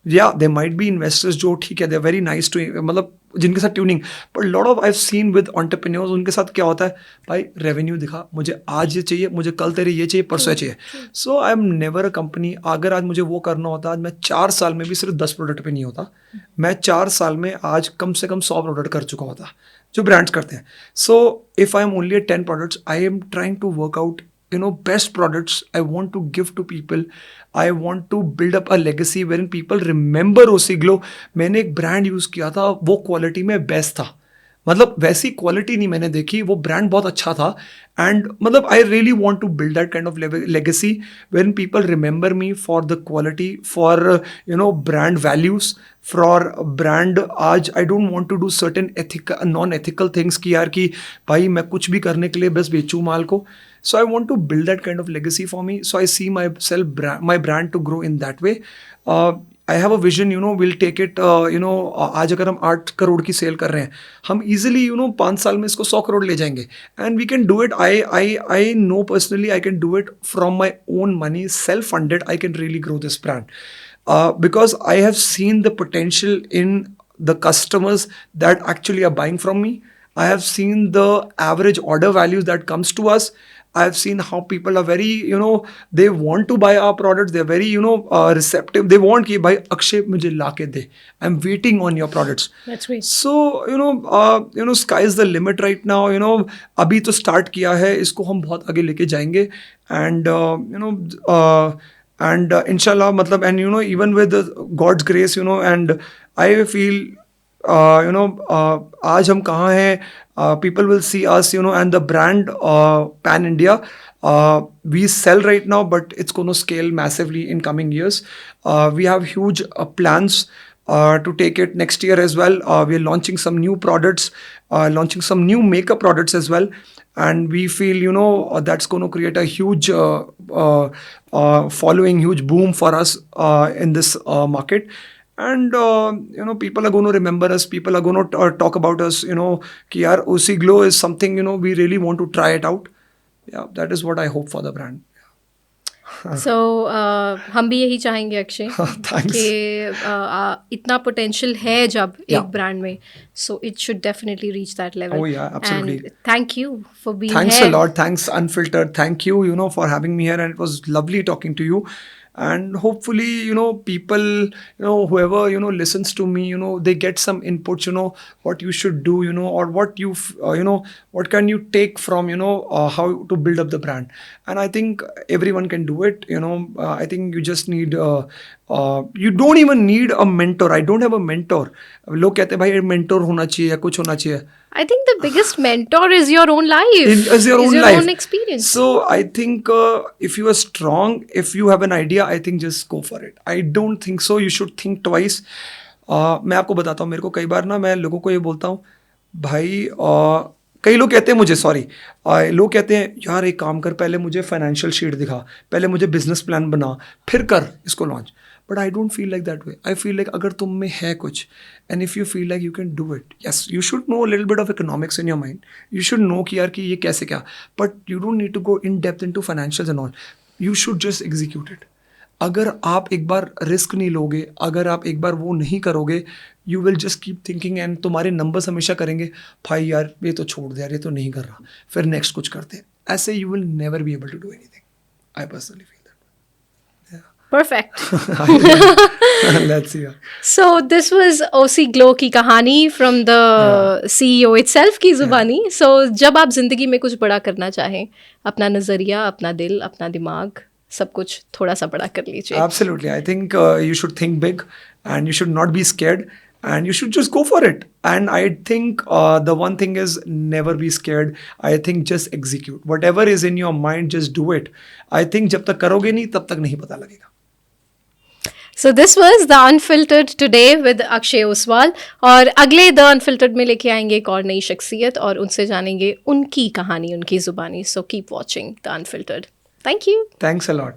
या दे माइट बी इन्वेस्टर्स जो ठीक है, they very nice to, मतलब जिनके साथ tuning. But lot of I have seen with entrepreneurs, उनके साथ क्या होता है, भाई रेवेन्यू दिखा, मुझे आज ये चाहिए, मुझे कल तेरे ये चाहिए, परसों ये चाहिए. So I am never a company. अगर आज मुझे वो करना होता, आज मैं 4 साल में भी सिर्फ 10 प्रोडक्ट पे नहीं होता. मैं 4 साल में आज कम से कम 100 प्रोडक्ट कर चुका होता जो ब्रांड्स करते हैं. So if I am only at 10 products, I am trying to work out best products. I want to give to people. I want to build up a legacy wherein people remember OC Glow. मैंने एक brand use किया था, वो quality में best था. मतलब वैसी quality नहीं मैंने देखी, वो ब्रांड बहुत अच्छा था. एंड मतलब I really want to build that kind of legacy when people remember me for the quality, for brand values, for brand. आज I don't want to do certain non ethical things कि यार कि भाई मैं कुछ भी करने के लिए बस बेचूँ माल को. So I want to build that kind of legacy for me. So I see my brand to grow in that way. I have a vision, we'll take it, आज अगर हम 8 करोड़ की सेल कर रहे हैं, हम easily, 5 साल में इसको 100 करोड़ ले जाएंगे. And we can do it. I know personally I can do it from my own money, self-funded. I can really grow this brand. Because I have seen the potential in the customers that actually are buying from me. I have seen the average order values that comes to us. I've seen how people are very, they want to buy our products. They're very, receptive. They want कि भाई अक्षय मुझे लाके दे. I'm waiting on your products. That's great. So, sky is the limit right now. अभी तो start किया है, इसको हम बहुत आगे लेके जाएंगे. And, inshallah, मतलब, and, even with God's grace, and I feel, आज हम कहाँ हैं, people will see us, and the brand pan India, we sell right now, but it's going to scale massively in coming years. We have huge plans to take it next year as well. We are launching some new products, launching some new makeup products as well. And we feel, that's going to create a huge following, huge boom for us in this market. And, people are going to remember us. People are going to talk about us, कि यार OC Glow is something, we really want to try it out. Yeah, that is what I hope for the brand. So, हम भी यही चाहेंगे Akshay Thanks. कि इतना potential है जब एक ब्रांड में, so it should definitely reach that level. Oh yeah, absolutely. And thank you for being Thanks here. a lot. Thanks Unfiltered. Thank you, for having me here, and it was lovely talking to you. And hopefully, people, whoever, listens to me, they get some inputs, what you should do, or what you, what can you take from, how to build up the brand. And I think everyone can do it. I think you just need, you don't even need a mentor. I don't have a mentor. लोग कहते हैं भाई mentor होना चाहिए या कुछ होना चाहिए. I think the biggest mentor is your own life. Is your own life. Own experience. So I think if you are strong, if you have an idea, I think just go for it. I don't think so. You should think twice. मैं आपको बताता हूँ, मेरे को कई बार ना मैं लोगों को ये बोलता हूँ, भाई कई लोग कहते हैं मुझे, लोग कहते हैं यार एक काम कर, पहले मुझे फाइनेंशियल शीट दिखा, पहले मुझे बिजनेस प्लान बना, फिर कर इसको launch. But I don't feel like that way. I feel like अगर तुम में है कुछ, and if you feel like you can do it, yes, you should know a little bit of economics in your mind. You should know कि यार कि ये कैसे क्या. But you don't need to go in depth into financials and all. You should just execute it. अगर आप एक बार risk नहीं लोगे, अगर आप एक बार वो नहीं करोगे, you will just keep thinking and तुम्हारे नंबर्स हमेशा करेंगे भाई यार ये तो छोड़ दे यार, ये तो नहीं कर रहा, फिर नेक्स्ट कुछ करते हैं. ऐसे you will never be able to do anything. I personally feel. Perfect. Let's see. So this was OC Glow की कहानी from the CEO itself की जुबानी. So जब आप जिंदगी में कुछ बड़ा करना चाहें, अपना नजरिया, अपना दिल, अपना दिमाग, सब कुछ थोड़ा सा बड़ा कर लीजिए. Absolutely. I think you should think big and you should not be scared. and you should just go for it. And I think the one thing is, never be scared. I think just execute whatever is in your mind, just do it. I think जब तक करोगे नहीं तब तक नहीं पता लगेगा. So this was The Unfiltered today with Akshay Oswal, और अगले The Unfiltered में लेके आएंगे एक और नई शख्सियत और उनसे जानेंगे उनकी कहानी, उनकी जुबानी. So keep watching The Unfiltered. Thank you. Thanks a lot.